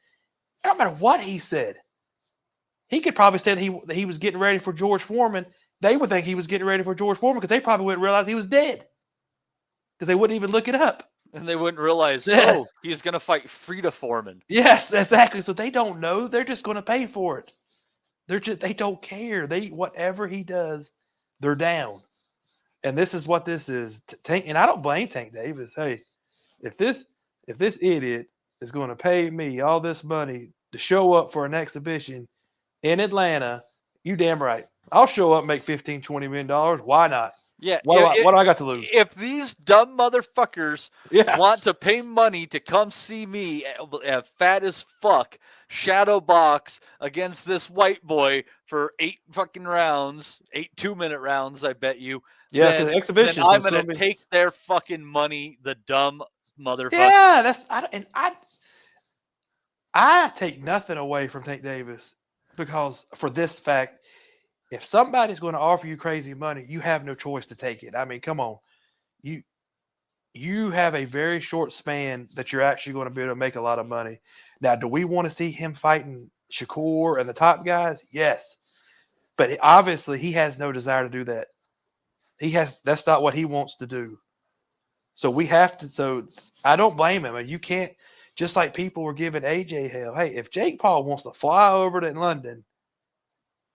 I don't matter what he said, he could probably say that he was getting ready for George Foreman. They would think he was getting ready for George Foreman because they probably wouldn't realize he was dead because they wouldn't even look it up. And they wouldn't realize, he's going to fight Frida Foreman. Yes, exactly. So they don't know. They're just going to pay for it. They don't care. Whatever he does, they're down. And this is what this is. And I don't blame Tank Davis. Hey, if this idiot is going to pay me all this money to show up for an exhibition in Atlanta, you damn right. I'll show up and make $15, $20 million. Why not? Yeah. What do I got to lose? If these dumb motherfuckers want to pay money to come see me fat as fuck shadow box against this white boy for 8 fucking rounds, 8 2-minute rounds, I bet you. Yeah, the exhibition. Then I'm going to take their fucking money, the dumb motherfucker. Yeah, I take nothing away from Tank Davis because for this fact, if somebody's going to offer you crazy money, you have no choice to take it. I mean, come on. You have a very short span that you're actually going to be able to make a lot of money. Now, do we want to see him fighting Shakur and the top guys? Yes. But obviously he has no desire to do that. That's not what he wants to do. So we have to, so I don't blame him. And you can't, just like people were giving AJ hell. Hey, if Jake Paul wants to fly over to London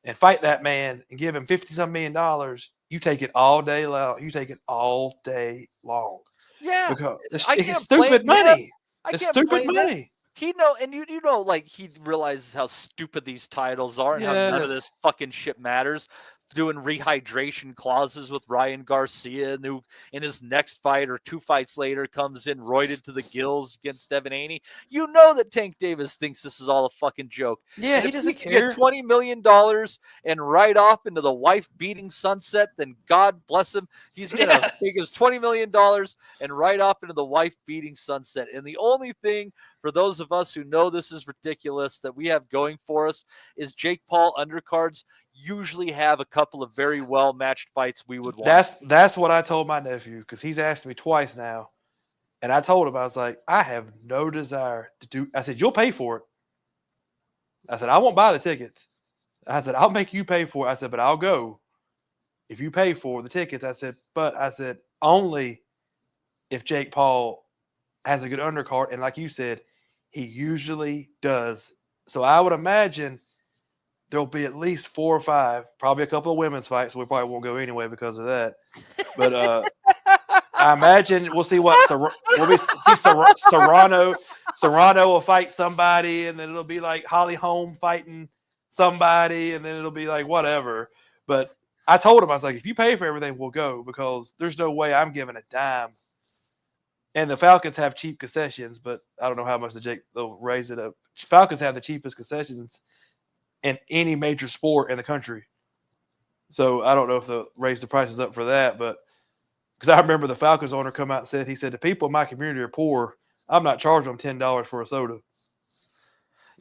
and fight that man and give him $50-some million, you take it all day long. You take it all day long. Yeah. Because it's can't stupid blame him. money. I It's can't stupid blame him. money. He know, and you know, like he realizes how stupid these titles are and how none of Yes. this fucking shit matters. Doing rehydration clauses with Ryan Garcia, and who in his next fight or 2 fights later comes in roided to the gills against Devin Haney. You know that Tank Davis thinks this is all a fucking joke. Yeah, And he if doesn't can care. get $20 million and ride off into the wife-beating sunset, then God bless him. He's going to take his $20 million and ride off into the wife-beating sunset. And the only thing for those of us who know this is ridiculous that we have going for us is Jake Paul undercards usually have a couple of very well-matched fights we would want. That's what I told my nephew, because he's asked me twice now. And I told him, I was like, I have no desire to do. I said, you'll pay for it. I said, I won't buy the tickets. I said, I'll make you pay for it. I said, but I'll go if you pay for the tickets. I said, only if Jake Paul has a good undercard. And like you said, he usually does. So I would imagine there'll be at least 4 or 5, probably a couple of women's fights. We probably won't go anyway because of that. But I imagine we'll see what Serrano. Serrano will fight somebody, and then it'll be like Holly Holm fighting somebody, and then it'll be like whatever. But I told him, I was like, if you pay for everything, we'll go, because there's no way I'm giving a dime. And the Falcons have cheap concessions, but I don't know how much they'll raise it up. Falcons have the cheapest concessions in any major sport in the country. So I don't know if they'll raise the prices up for that, but because I remember the Falcons owner come out and said, he said, the people in my community are poor. I'm not charging them $10 for a soda.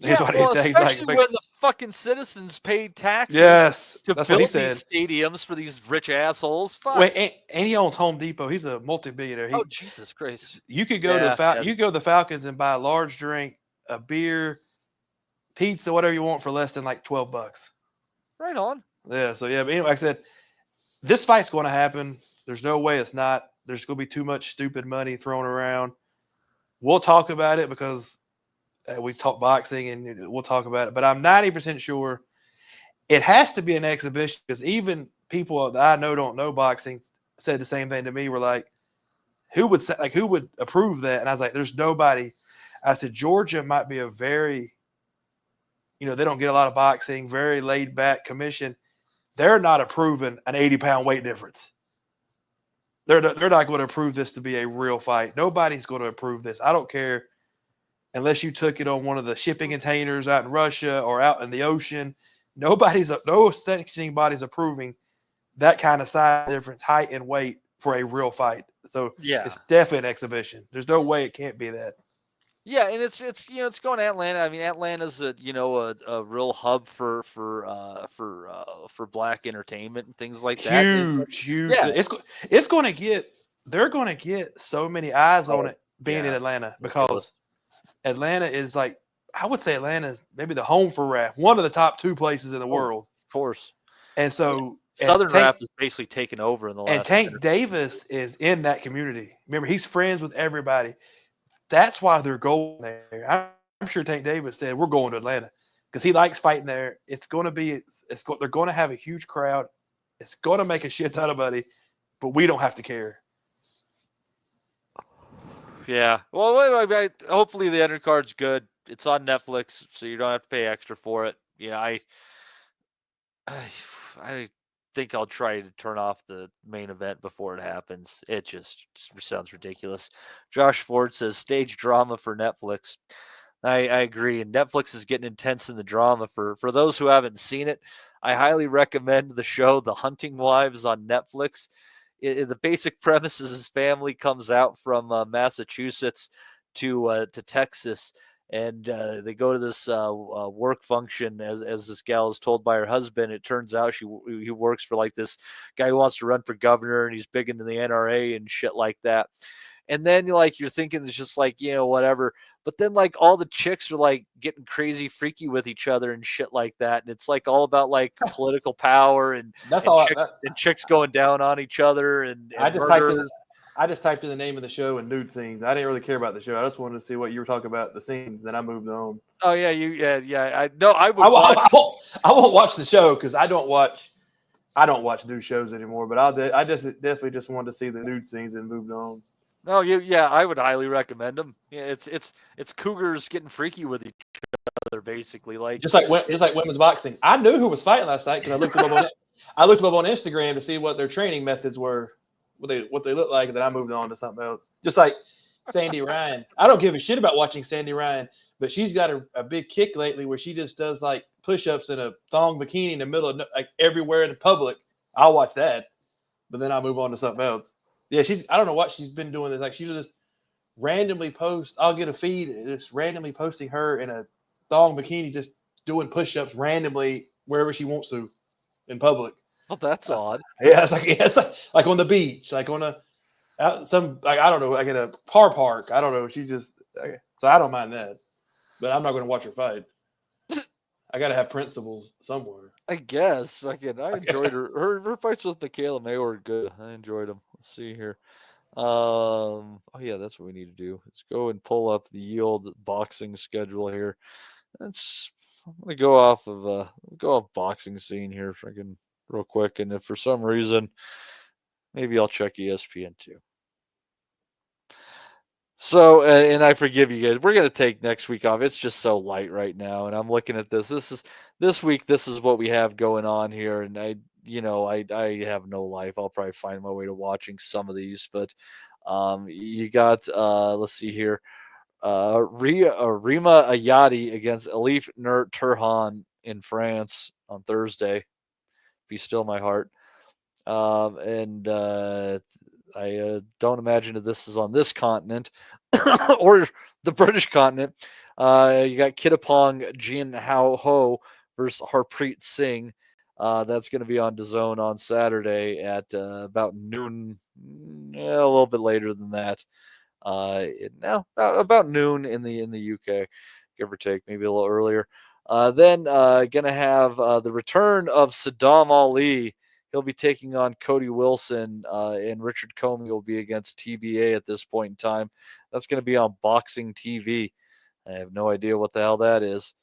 Yeah, well, especially when the fucking citizens paid taxes to build these stadiums for these rich assholes. Fuck. Wait, and he owns Home Depot. He's a multi-billionaire. Oh, Jesus Christ. You could go you go to the Falcons and buy a large drink, a beer, pizza, whatever you want for less than like $12. Right on. Yeah, so yeah, but anyway, like I said, this fight's going to happen. There's no way it's not. There's going to be too much stupid money thrown around. We'll talk about it because we talk boxing and we'll talk about it. But I'm 90% sure it has to be an exhibition, because even people that I know don't know boxing said the same thing to me. We're like, who would approve that? And I was like, there's nobody. I said, Georgia might be a very, they don't get a lot of boxing, very laid back commission. They're not approving an 80-pound weight difference. They're not going to approve this to be a real fight. Nobody's going to approve this. I don't care unless you took it on one of the shipping containers out in Russia or out in the ocean. No sanctioning body's approving that kind of size difference, height and weight for a real fight. So yeah, it's definitely an exhibition. There's no way it can't be that. Yeah, and it's going to Atlanta. I mean, Atlanta's a real hub for black entertainment and things like that. Huge. Yeah, they're going to get so many eyes on it being in Atlanta, because Atlanta is like, I would say Atlanta is maybe the home for rap, one of the top 2 places in the world. Of course. And so Southern rap is basically taken over in the last. And Tank Davis is in that community. Remember, he's friends with everybody. That's why they're going there. I'm sure Tank Davis said, we're going to Atlanta, because he likes fighting there. It's going to be, they're going to have a huge crowd. It's going to make a shit ton of money, but we don't have to care. Yeah. Well, hopefully the undercard's good. It's on Netflix, so you don't have to pay extra for it. I think I'll try to turn off the main event before it happens. It just sounds ridiculous. Josh Ford says stage drama for Netflix. I agree. And Netflix is getting intense in the drama. For those who haven't seen it, I highly recommend the show The Hunting Wives on Netflix. The basic premise is his family comes out from Massachusetts to Texas, And they go to this work function as this gal is told by her husband. It turns out he works for like this guy who wants to run for governor, and he's big into the NRA and shit like that. And then you're thinking it's just like, whatever. But then like all the chicks are like getting crazy freaky with each other and shit like that. And it's like all about like political power and chicks going down on each other and I just typed in the name of the show and nude scenes. I didn't really care about the show. I just wanted to see what you were talking about, the scenes. Then I moved on. Oh yeah, I won't watch the show because I don't watch new shows anymore. But I definitely just wanted to see the nude scenes and moved on. No, I would highly recommend them. Yeah, it's cougars getting freaky with each other, basically. Like just like women's boxing. I knew who was fighting last night because I looked them up on Instagram to see what their training methods were, what they look like, and then I moved on to something else. Just like Sandy Ryan. I don't give a shit about watching Sandy Ryan, but she's got a big kick lately where she just does like push-ups in a thong bikini in the middle of like everywhere in the public. I'll watch that, but then I'll move on to something else. Yeah, I don't know what she's been doing. It's like she'll just randomly post. I'll get a feed just randomly posting her in a thong bikini, just doing push-ups randomly wherever she wants to in public. Well, that's odd. Yeah, it's like on the beach, like on I don't know, like in a park. I don't know. So I don't mind that, but I'm not going to watch her fight. I got to have principles somewhere. I guess. I enjoyed her fights with Michaela May were good. I enjoyed them. Let's see here. Oh yeah, that's what we need to do. Let's go and pull up the old boxing schedule here. I'm gonna go off boxing scene here, freaking real quick. And if for some reason, maybe I'll check ESPN too. So, and I forgive you guys. We're going to take next week off. It's just so light right now. And I'm looking at this. This week, this is what we have going on here. And I have no life. I'll probably find my way to watching some of these. But you got, let's see here. Rima Ayadi against Elif Nur Turhan in France on Thursday. Be still my heart. I don't imagine that this is on this continent or the British continent. You got Kittapong Jin Hao Ho versus Harpreet Singh. That's going to be on DAZN on Saturday at about noon. A little bit later than that. About noon in the UK, give or take, maybe a little earlier. Then going to have the return of Saddam Ali. He'll be taking on Cody Wilson, and Richard Comey will be against TBA at this point in time. That's going to be on Boxing TV. I have no idea what the hell that is.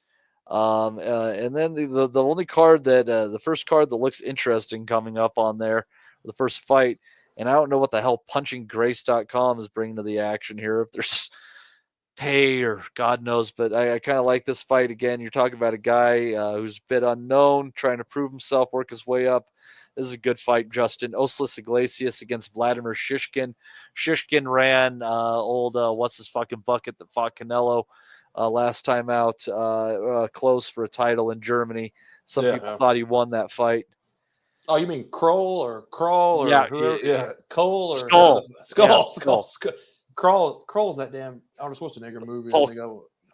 And then the only card that the first card that looks interesting coming up on there, the first fight, and I don't know what the hell punchinggrace.com is bringing to the action here. If there's pay or God knows, but I kind of like this fight. Again, you're talking about a guy who's a bit unknown, trying to prove himself, work his way up. This is a good fight, Justin. Oslis Iglesias against Vladimir Shishkin. Shishkin ran what's his fucking bucket that fought Canelo last time out, close for a title in Germany. Some people thought he won that fight. Oh, you mean Kroll or Crawl or whoever? Yeah. Cole or Skull. Kroll's that damn Arnold Schwarzenegger movie.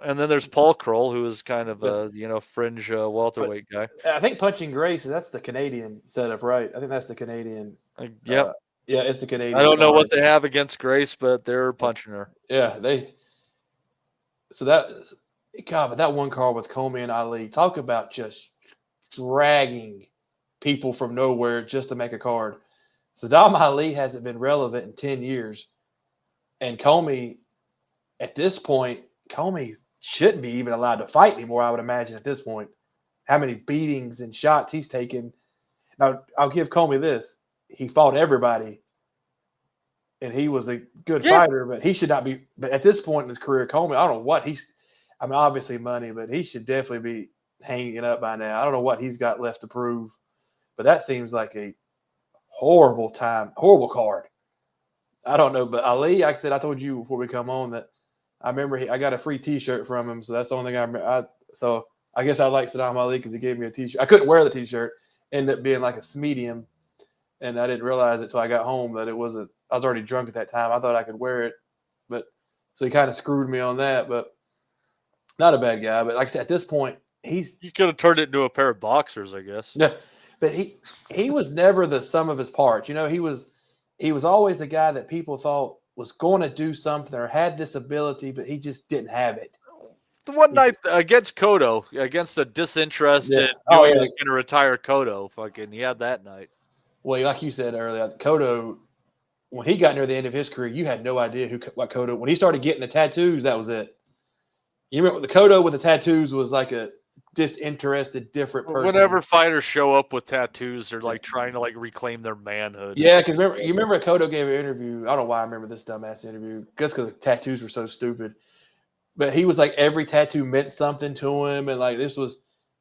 And then there's Paul Kroll, who is kind of a fringe welterweight guy. I think Punching Grace, that's the Canadian setup, right? I think that's the Canadian. Yep. Yeah, it's the Canadian. I don't know what they have against Grace, but they're punching her. Yeah, but that one card with Comey and Ali, talk about just dragging people from nowhere just to make a card. Saddam Ali hasn't been relevant in 10 years. And Comey, at this point, shouldn't be even allowed to fight anymore, I would imagine, at this point. How many beatings and shots he's taken. Now, I'll give Comey this. He fought everybody, and he was a good fighter, but he should not be. But at this point in his career, Comey, I don't know what obviously money, but he should definitely be hanging it up by now. I don't know what he's got left to prove, but that seems like a horrible card. I don't know, but Ali, like I said, I told you before we come on that I remember I got a free T-shirt from him, so that's the only thing I remember. So I guess I like Saddam Ali because he gave me a T-shirt. I couldn't wear the T-shirt, ended up being like a medium, and I didn't realize it until I got home that it wasn't. I was already drunk at that time. I thought I could wear it, but so he kind of screwed me on that. But Not a bad guy, but like I said, at this point, He could have turned it into a pair of boxers, I guess. yeah. But he was never the sum of his parts. You know, he was always a guy that people thought was going to do something or had this ability, but he just didn't have it. The one night against Cotto, against a disinterested, he was going to retire Cotto. Fucking, he had that night. Well, like you said earlier, Cotto, when he got near the end of his career, you had no idea what Cotto. When he started getting the tattoos, that was it. You remember the Cotto with the tattoos was like a disinterested, different person. Whenever fighters show up with tattoos, they're like trying to like reclaim their manhood. Yeah, because you remember Cotto gave an interview. I don't know why I remember this dumbass interview, just because the tattoos were so stupid. But he was like, every tattoo meant something to him, and like this was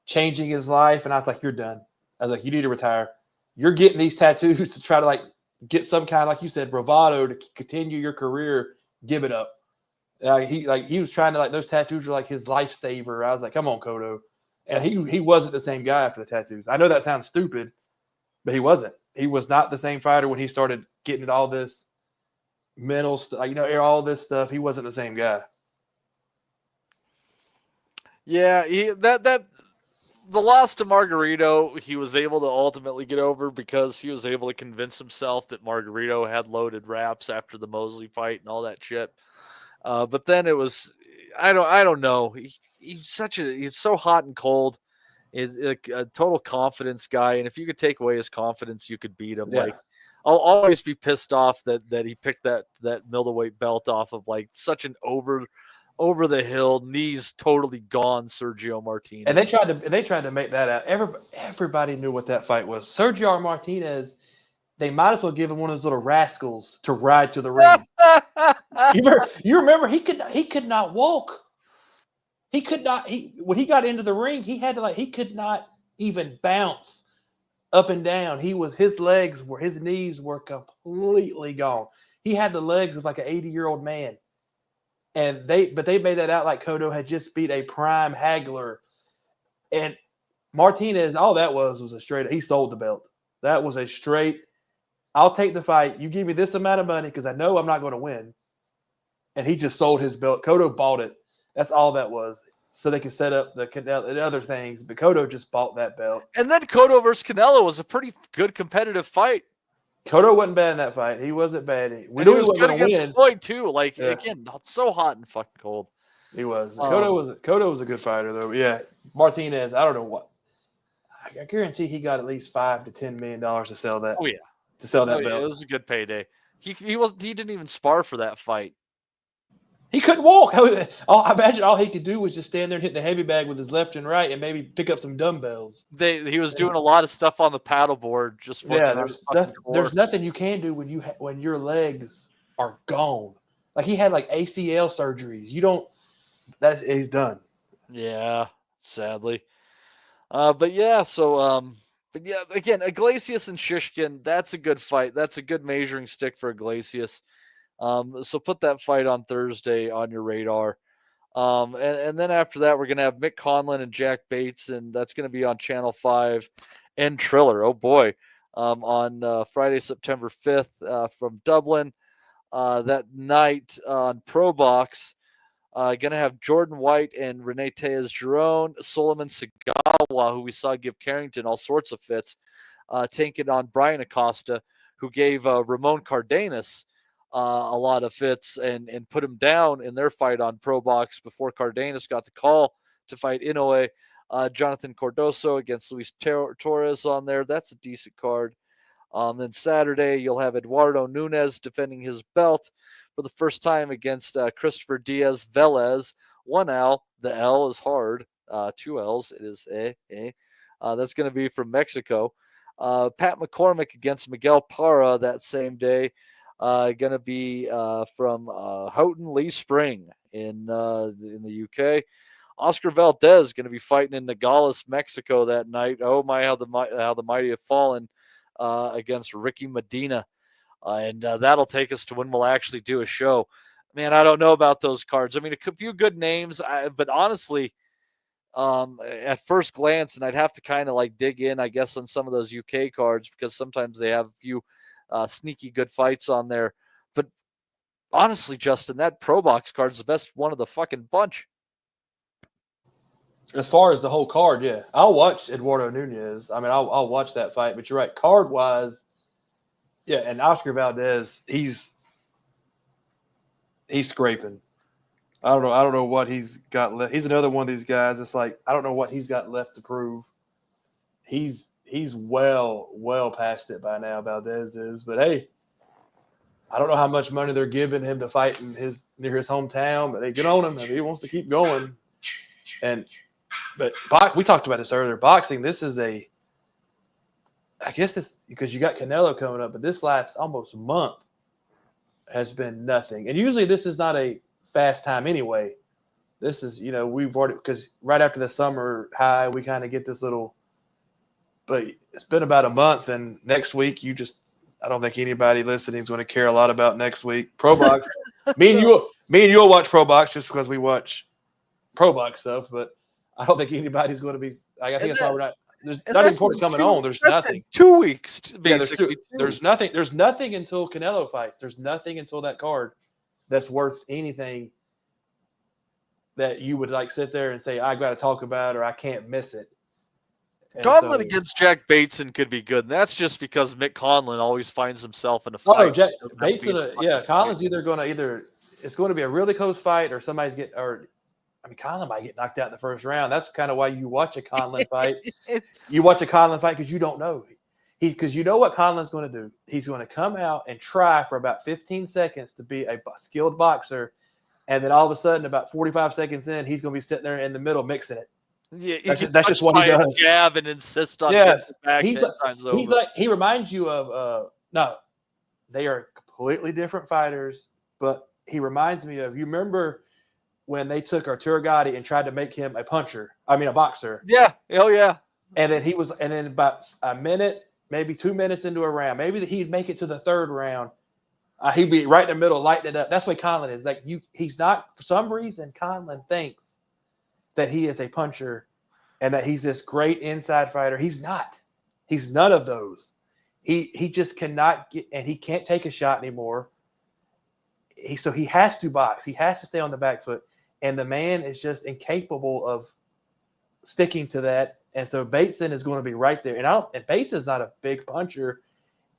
changing his life. And I was like, you're done. I was like, you need to retire. You're getting these tattoos to try to like get some kind of, like you said, bravado to continue your career. Give it up. He was trying to, like, those tattoos were like his lifesaver. I was like, come on, Cotto. And he wasn't the same guy after the tattoos. I know that sounds stupid, but he wasn't. He was not the same fighter when he started getting into all this mental stuff, all this stuff. He wasn't the same guy. Yeah, the loss to Margarito, he was able to ultimately get over because he was able to convince himself that Margarito had loaded wraps after the Mosley fight and all that shit. But then it was, I don't know. He's so hot and cold. Is a total confidence guy, and if you could take away his confidence, you could beat him. Yeah. Like, I'll always be pissed off that he picked that middleweight belt off of like such an over the hill, knees totally gone Sergio Martinez. And they tried to make that out. Everybody knew what that fight was. Sergio Martinez, they might as well give him one of those little rascals to ride to the ring. you remember he could not walk. He could not. When he got into the ring, he could not even bounce up and down. His knees were completely gone. He had the legs of like an 80-year-old man. And they made that out like Cotto had just beat a prime haggler. And Martinez, all that was a straight, he sold the belt. That was a straight, I'll take the fight. You give me this amount of money because I know I'm not going to win. And he just sold his belt. Cotto bought it. That's all that was. So they could set up the other things. But Cotto just bought that belt. And then Cotto versus Canelo was a pretty good competitive fight. Cotto wasn't bad in that fight. He wasn't bad. We knew he was good against Floyd too. Like, again, so hot and fucking cold. He was. Cotto was a good fighter though. Yeah, Martinez. I don't know what. I guarantee he got at least $5 to $10 million to sell that. Oh yeah, to sell that belt. It was a good payday. He didn't even spar for that fight. He couldn't walk. I imagine all he could do was just stand there and hit the heavy bag with his left and right, and maybe pick up some dumbbells. He was doing a lot of stuff on the paddleboard. Just there's nothing you can do when your legs are gone. Like he had like ACL surgeries. He's done. Yeah, sadly. But yeah, again, Iglesias and Shishkin, that's a good fight. That's a good measuring stick for Iglesias. So put that fight on Thursday on your radar. And then after that, we're going to have Mick Conlon and Jack Bates, and that's going to be on Channel 5 and Triller. Oh, boy. On Friday, September 5th from Dublin. That night on Pro Box, going to have Jordan White and Renee Tejas-Giron, Solomon Sagawa, who we saw give Carrington all sorts of fits, taking on Brian Acosta, who gave Ramon Cardenas a lot of fits and put him down in their fight on Pro Box before Cardenas got the call to fight Inoue. Jonathan Cardoso against Luis Torres on there. That's a decent card. Then Saturday, you'll have Eduardo Nunez defending his belt for the first time against Christopher Diaz Velez. 1 L. The L is hard. 2 L's. It is that's going to be from Mexico. Pat McCormick against Miguel Parra that same day. Going to be from Houghton Lee Spring in the UK. Oscar Valdez going to be fighting in Nogales, Mexico that night. Oh my, how the mighty have fallen against Ricky Medina. And that'll take us to when we'll actually do a show. Man, I don't know about those cards. I mean, a few good names, but honestly, at first glance, and I'd have to kind of like dig in, I guess, on some of those UK cards because sometimes they have a few sneaky good fights on there. But honestly, Justin, that Pro Box card is the best one of the fucking bunch. As far as the whole card, yeah, I'll watch Eduardo Nunez. I mean, I'll watch that fight. But you're right, card wise, yeah. And Oscar Valdez, he's scraping. I don't know what he's got left. He's another one of these guys. It's like I don't know what he's got left to prove. He's well past it by now. Valdez is, but hey, I don't know how much money they're giving him to fight in near his hometown, but they get on him. I mean, he wants to keep going. But we talked about this earlier. Boxing, this is I guess it's because you got Canelo coming up, but this last almost month has been nothing. And usually this is not a fast time anyway. This is, we've already, because right after the summer high, we kind of get this little, but it's been about a month, and next week I don't think anybody listening is going to care a lot about next week. Pro Box, me and you'll watch Pro Box just because we watch Pro Box stuff, but I don't think anybody's going to be. I think that's why we're not. There's nothing important coming on. There's nothing. 2 weeks, basically. Yeah, there's nothing. There's nothing until Canelo fights. There's nothing until that card that's worth anything that you would like sit there and say I got to talk about or I can't miss it. And Conlon against Jack Bateson could be good, and that's just because Mick Conlon always finds himself in a fight. Oh, no, Jack Bateson. Conlon's either it's going to be a really close fight or Conlon might get knocked out in the first round. That's kind of why you watch a Conlon fight. You watch a Conlon fight because you don't know. Because you know what Conlon's going to do. He's going to come out and try for about 15 seconds to be a skilled boxer, and then all of a sudden, about 45 seconds in, he's going to be sitting there in the middle mixing it. Yeah, that's just what he does. Jab and insist on yes. Back He reminds you of no, they are completely different fighters, but he reminds me of, you remember when they took Arturo Gatti and tried to make him a boxer. Yeah. Oh yeah. And then about a minute, maybe 2 minutes into a round, maybe he'd make it to the third round. He'd be right in the middle, lighting it up. That's what Conlon is. He's not, for some reason, Conlon thinks that he is a puncher and that he's this great inside fighter. He's not. He's none of those. He just cannot get, and he can't take a shot anymore. So he has to box. He has to stay on the back foot. And the man is just incapable of sticking to that. And so Bateson is going to be right there. And Bateson's not a big puncher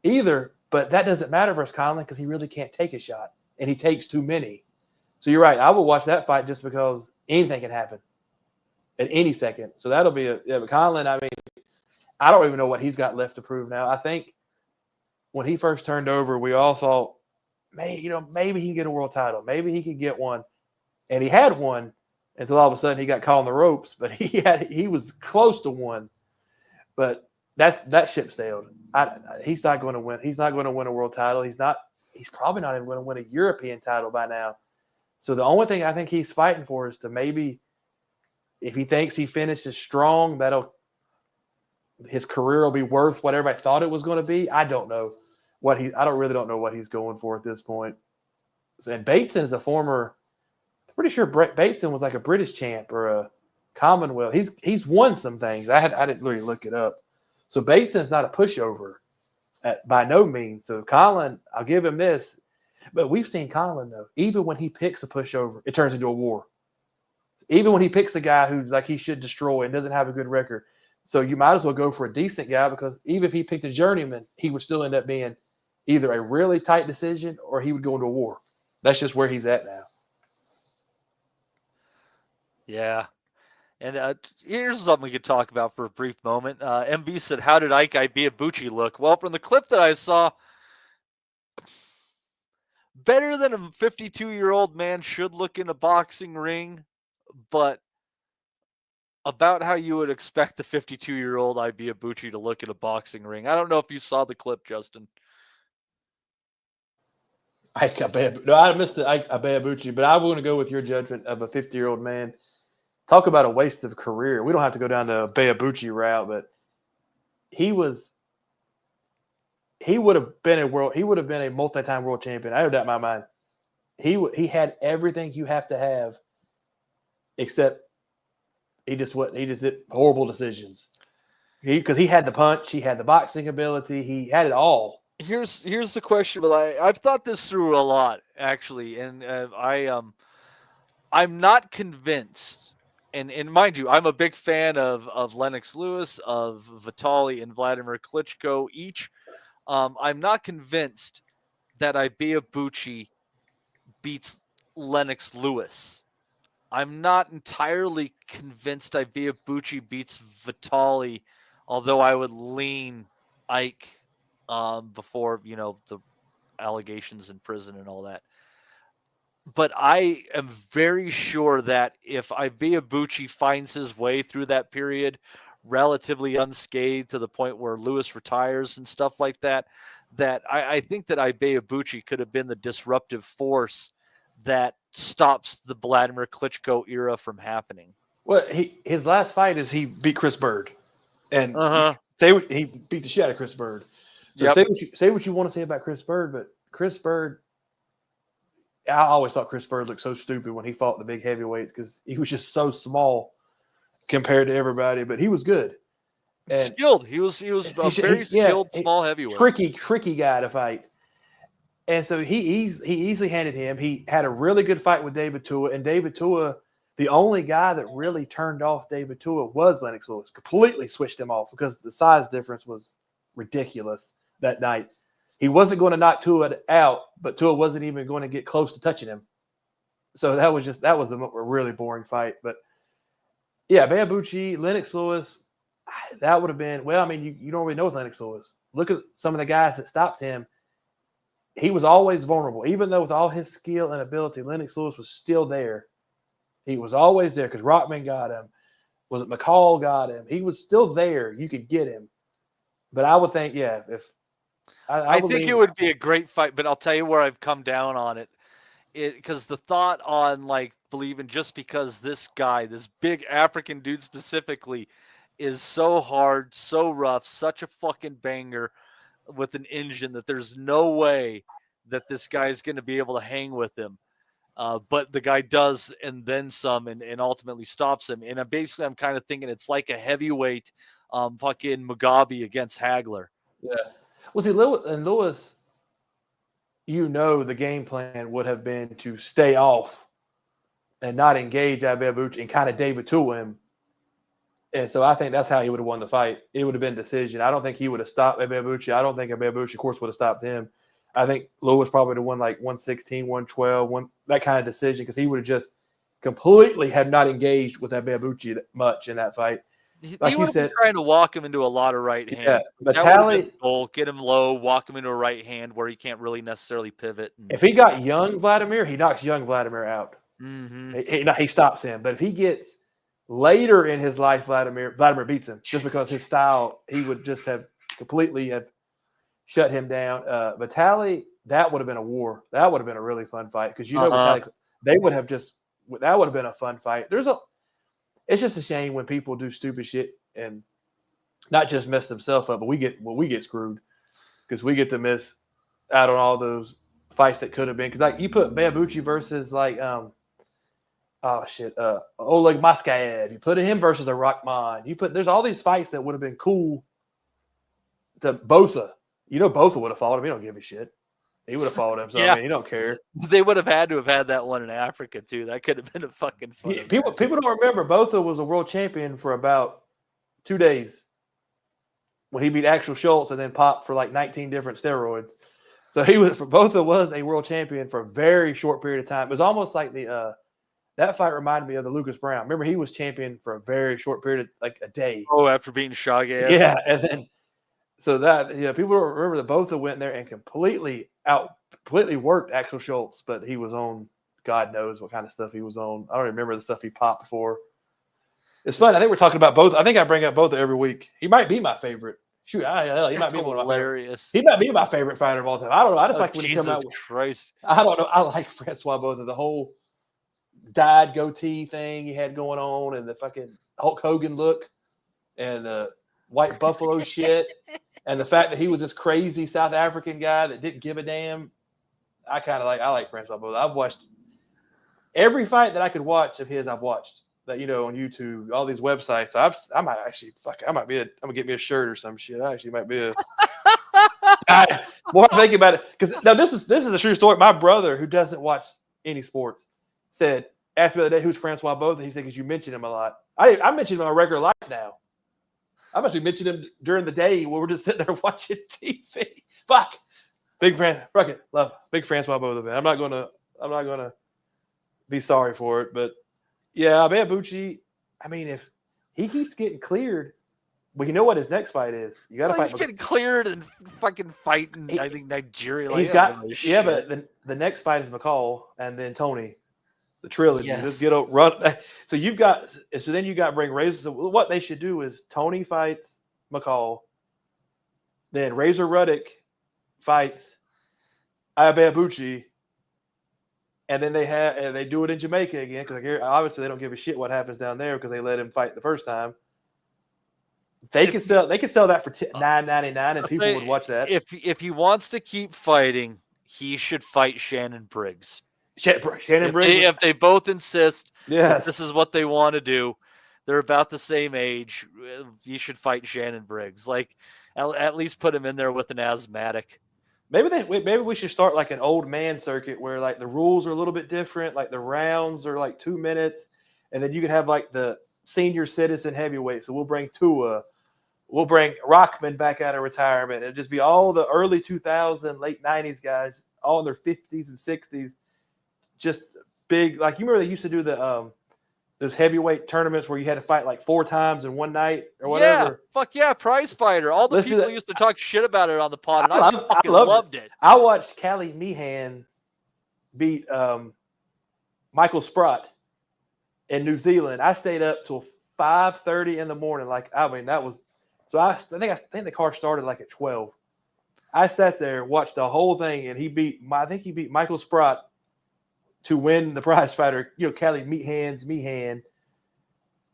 either, but that doesn't matter versus Conlon because he really can't take a shot, and he takes too many. So you're right. I will watch that fight just because anything can happen at any second. So that'll be but Conlon, I don't even know what he's got left to prove now. I think when he first turned over, we all thought, maybe he can get a world title. Maybe he could get one. And he had one until all of a sudden he got caught on the ropes, but he was close to one. But that ship sailed. He's not going to win. He's not going to win a world title. He's probably not even going to win a European title by now. So the only thing I think he's fighting for is to maybe, if he thinks he finishes strong, his career will be worth what everybody thought it was going to be. I don't know I really don't know what he's going for at this point. And Bateson is pretty sure Bateson was like a British champ or a Commonwealth. He's won some things. I didn't really look it up. So Bateson's not a pushover by no means. So Conlon, I'll give him this. But we've seen Conlon, though, even when he picks a pushover, it turns into a war. Even when he picks a guy who he should destroy and doesn't have a good record. So you might as well go for a decent guy because even if he picked a journeyman, he would still end up being either a really tight decision or he would go into a war. That's just where he's at now. Yeah. And here's something we could talk about for a brief moment. MB said, how did Ike Ibeabuchi look? Well, from the clip that I saw, better than a 52-year-old man should look in a boxing ring, but about how you would expect the 52-year-old Ibeabuchi to look in a boxing ring. I don't know if you saw the clip, Justin. I missed the Ike Ibeabuchi, but I want to go with your judgment of a 50-year-old man. Talk about a waste of career. We don't have to go down the Ibeabuchi route, but he would have been a multi-time world champion. I have that in my mind. He had everything you have to have, except he just did horrible decisions. Because he had the punch, he had the boxing ability, he had it all. Here's the question, but I've thought this through a lot actually, and I'm not convinced and mind you, I'm a big fan of Lennox Lewis, of Vitali, and Vladimir Klitschko each. I'm not convinced that Ibeabuchi beats Lennox Lewis. I'm not entirely convinced Ibeabuchi beats Vitali, although I would lean Ike before, the allegations in prison and all that. But I am very sure that if Ibeabuchi finds his way through that period relatively unscathed to the point where Lewis retires and stuff like that, that I think that Ibeabuchi could have been the disruptive force that stops the Vladimir Klitschko era from happening. Well, his last fight is he beat Chris Bird, and he beat the shit out of Chris Bird. So say what you want to say about Chris Bird, but Chris Bird, I always thought Chris Bird looked so stupid when he fought the big heavyweights because he was just so small compared to everybody, but he was good. And skilled. He was a very skilled small heavyweight. Tricky guy to fight. And so he easily handed him. He had a really good fight with David Tua, and David Tua, the only guy that really turned off David Tua was Lennox Lewis. Completely switched him off because the size difference was ridiculous that night. He wasn't going to knock Tua out, but Tua wasn't even going to get close to touching him. So that was a really boring fight. But yeah, Ibeabuchi, Lennox Lewis, that would have been, well, I mean, you don't really know Lennox Lewis. Look at some of the guys that stopped him. He was always vulnerable. Even though with all his skill and ability, Lennox Lewis was still there. He was always there because Rockman got him. Was it McCall got him? He was still there. You could get him. But I would think, I think it would be a great fight, but I'll tell you where I've come down on it. Because the thought on believing just because this guy, this big African dude specifically, is so hard, so rough, such a fucking banger with an engine that there's no way that this guy's going to be able to hang with him. But the guy does, and then some, and ultimately stops him. And I'm kind of thinking it's like a heavyweight fucking Mugabe against Hagler. Yeah. Well, see, Lewis, the game plan would have been to stay off and not engage Ibeabuchi and kind of David Tua him. And so I think that's how he would have won the fight. It would have been decision. I don't think he would have stopped Ibeabuchi. I don't think Ibeabuchi, of course, would have stopped him. I think Lewis probably would have won 116, 112, that kind of decision because he would have just completely have not engaged with Ibeabuchi much in that fight. Like he would have been trying to walk him into a lot of right hands. Yeah, but get him low, walk him into a right hand where he can't really necessarily pivot. If he got young Vladimir, he knocks young Vladimir out. Mm-hmm. He stops him. But if he gets later in his life, Vladimir beats him just because his style, he would just have completely shut him down. Vitali, that would have been a war. That would have been a really fun fight because Vitali, that would have been a fun fight. It's just a shame when people do stupid shit and not just mess themselves up, but we get screwed because we get to miss out on all those fights that could have been. Because you put Ibeabuchi versus Oleg Maskaev. You put him versus a Rockman. There's all these fights that would have been cool to Botha. Botha would have fought him. He don't give a shit. He would have fought him. So I mean, he don't care. They would have had to have had that one in Africa too. That could have been a fucking fun. People don't remember Botha was a world champion for about 2 days when he beat Axel Schultz and then popped for 19 different steroids. So Botha was a world champion for a very short period of time. It was almost like that fight reminded me of the Lucas Brown. Remember, he was champion for a very short period, a day. Oh, after beating Shagayev. Yeah, and then so that people don't remember that Botha went there and completely worked Axel Schultz, but he was on God knows what kind of stuff he was on. I don't remember the stuff he popped for. It's fun. I think we're talking about Botha. I think I bring up Botha every week. He might be my favorite. Shoot, he might be one of my hilarious. He might be my favorite fighter of all time. I don't know. I just like when Jesus he come out. Christ. I don't know. I like Francois Botha. The whole dyed goatee thing he had going on, and the fucking Hulk Hogan look, and the white buffalo shit, and the fact that he was this crazy South African guy that didn't give a damn. I like Francois Botha. I've watched every fight that I could watch of his. I've watched that, on YouTube, all these websites. I'm gonna get me a shirt or some shit. I actually might be a. More I'm thinking about it, because now this is a true story. My brother, who doesn't watch any sports, said asked me the other day who's Francois Botha. He said because you mention him a lot. I mention him on regular life now. I must be mentioning him during the day when we're just sitting there watching TV. Fuck, fuck it, love big Francois Botha fan. I'm not gonna be sorry for it, but yeah, Bucci. I mean, if he keeps getting cleared, well, you know what his next fight is. You got to fight. He's getting cleared and fucking fighting. I think Nigeria. Like, he's got but the next fight is McCall and then Tony. The trilogy. Yes. Just get a run. So you've got. So then you got to bring Razor. So what they should do is Tony fights McCall. Then Razor Ruddock fights Bucci. And then they do it in Jamaica again because obviously they don't give a shit what happens down there because they let him fight the first time. They could sell that for $9.99 and people would watch that. If he wants to keep fighting, he should fight Shannon Briggs. Shannon Briggs. If they both insist that this is what they want to do, they're about the same age. You should fight Shannon Briggs. Like at least put him in there with an asthmatic. Maybe we should start like an old man circuit where like the rules are a little bit different. Like the rounds are like 2 minutes, and then you can have like the senior citizen heavyweight. So we'll bring Tua, we'll bring Rockman back out of retirement. It'll just be all the early 2000s, late 90s guys, all in their 50s and 60s. Just big, like you remember they used to do the those heavyweight tournaments where you had to fight like 4 times in one night or whatever. Yeah, fuck yeah, prize fighter. All the people used to talk shit about it on the pod, and I fucking loved it. I watched Callie Meehan beat Michael Sprott in New Zealand. I stayed up till 5:30 in the morning. Like, I mean, that was so. I think the car started like at 12. I sat there, watched the whole thing, and I think he beat Michael Sprott to win the prize fighter, Callie Meehan.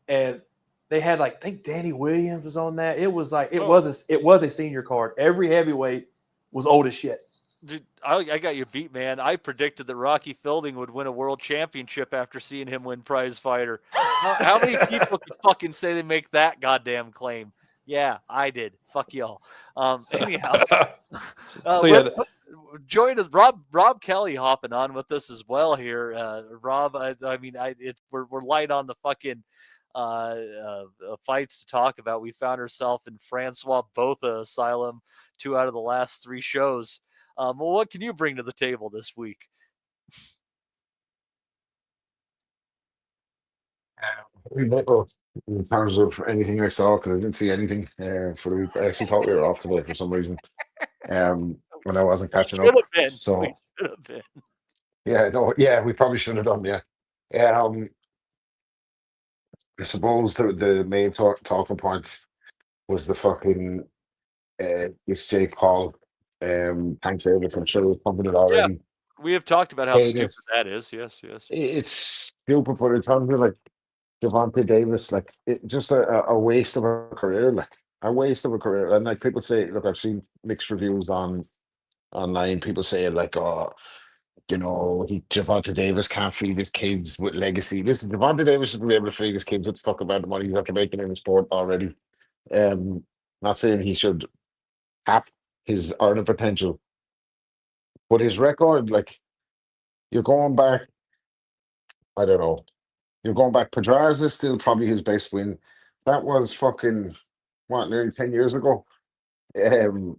And they had like, I think Danny Williams was on that. It was like, it was a senior card. Every heavyweight was old as shit. Dude, I got you beat, man. I predicted that Rocky Fielding would win a world championship after seeing him win prize fighter. How many people can fucking say they make that goddamn claim? Yeah, I did. Fuck y'all. Anyhow, join us, Rob Kelly, hopping on with us as well here. Rob, we're light on the fucking fights to talk about. We found ourselves in Francois Botha Asylum 2 out of the last 3 shows. Well, what can you bring to the table this week? In terms of anything I saw, because I didn't see anything for the week. I actually thought we were off today for some reason. When I wasn't catching up. So we probably should have done. I suppose the main talking point was the fucking this Jake Paul. Thanks David, I'm sure we've pumping it already. Yeah, we have talked about how stupid that is. Yes. It's stupid, but in terms of like Gervonta Davis, like just a waste of a career, like a waste of a career. And like people say, look, I've seen mixed reviews online. People say like, Gervonta Davis can't feed his kids with legacy. Listen, Gervonta Davis should be able to feed his kids with the fuck about the money he's after making in the sport already. Not saying he should cap his earning potential, but his record, like, you're going back, I don't know. You're going back. Pedraza is still probably his best win. That was fucking nearly 10 years ago. To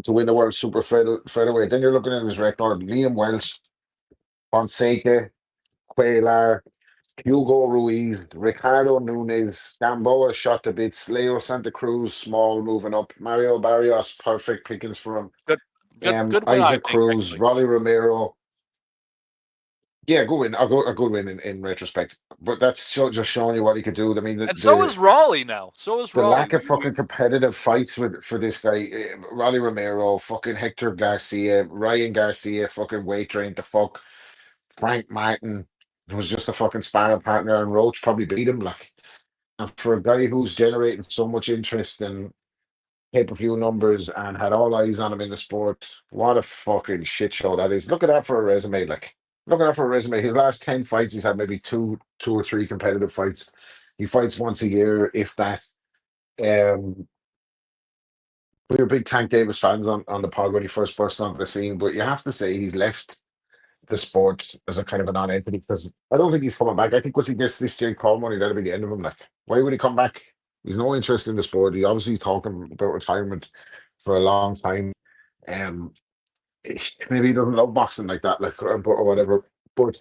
win the world super featherweight. Then you're looking at his record: Liam Welch, Fonseca, Cuellar, Hugo Ruiz, Ricardo Nunes, Gamboa shot to bits, Leo Santa Cruz, small moving up, Mario Barrios, perfect pickings for him. Good win, Isaac Cruz, Rolly Romero. Yeah, good win. A good win in retrospect. But that's just showing you what he could do. I mean, so is Raleigh now. So is Raleigh. The lack of fucking competitive fights for this guy, Rolly Romero, fucking Hector Garcia, Ryan Garcia, fucking weight trained to fuck. Frank Martin, who was just a fucking sparring partner, and Roach probably beat him. Like, and for a guy who's generating so much interest in pay-per-view numbers and had all eyes on him in the sport, what a fucking shit show that is. Look at that for a resume, like. Looking at for a resume, his last 10 fights, he's had maybe two or three competitive fights. He fights once a year, if that. We were big Tank Davis fans on the pod when he first burst onto the scene, but you have to say he's left the sport as a kind of a non-entity because I don't think he's coming back. I think once he gets this Jake Paul money, that'll be the end of him. Like, why would he come back? He's no interest in the sport. He obviously talking about retirement for a long time. Um, maybe he doesn't love boxing like that, like or whatever. But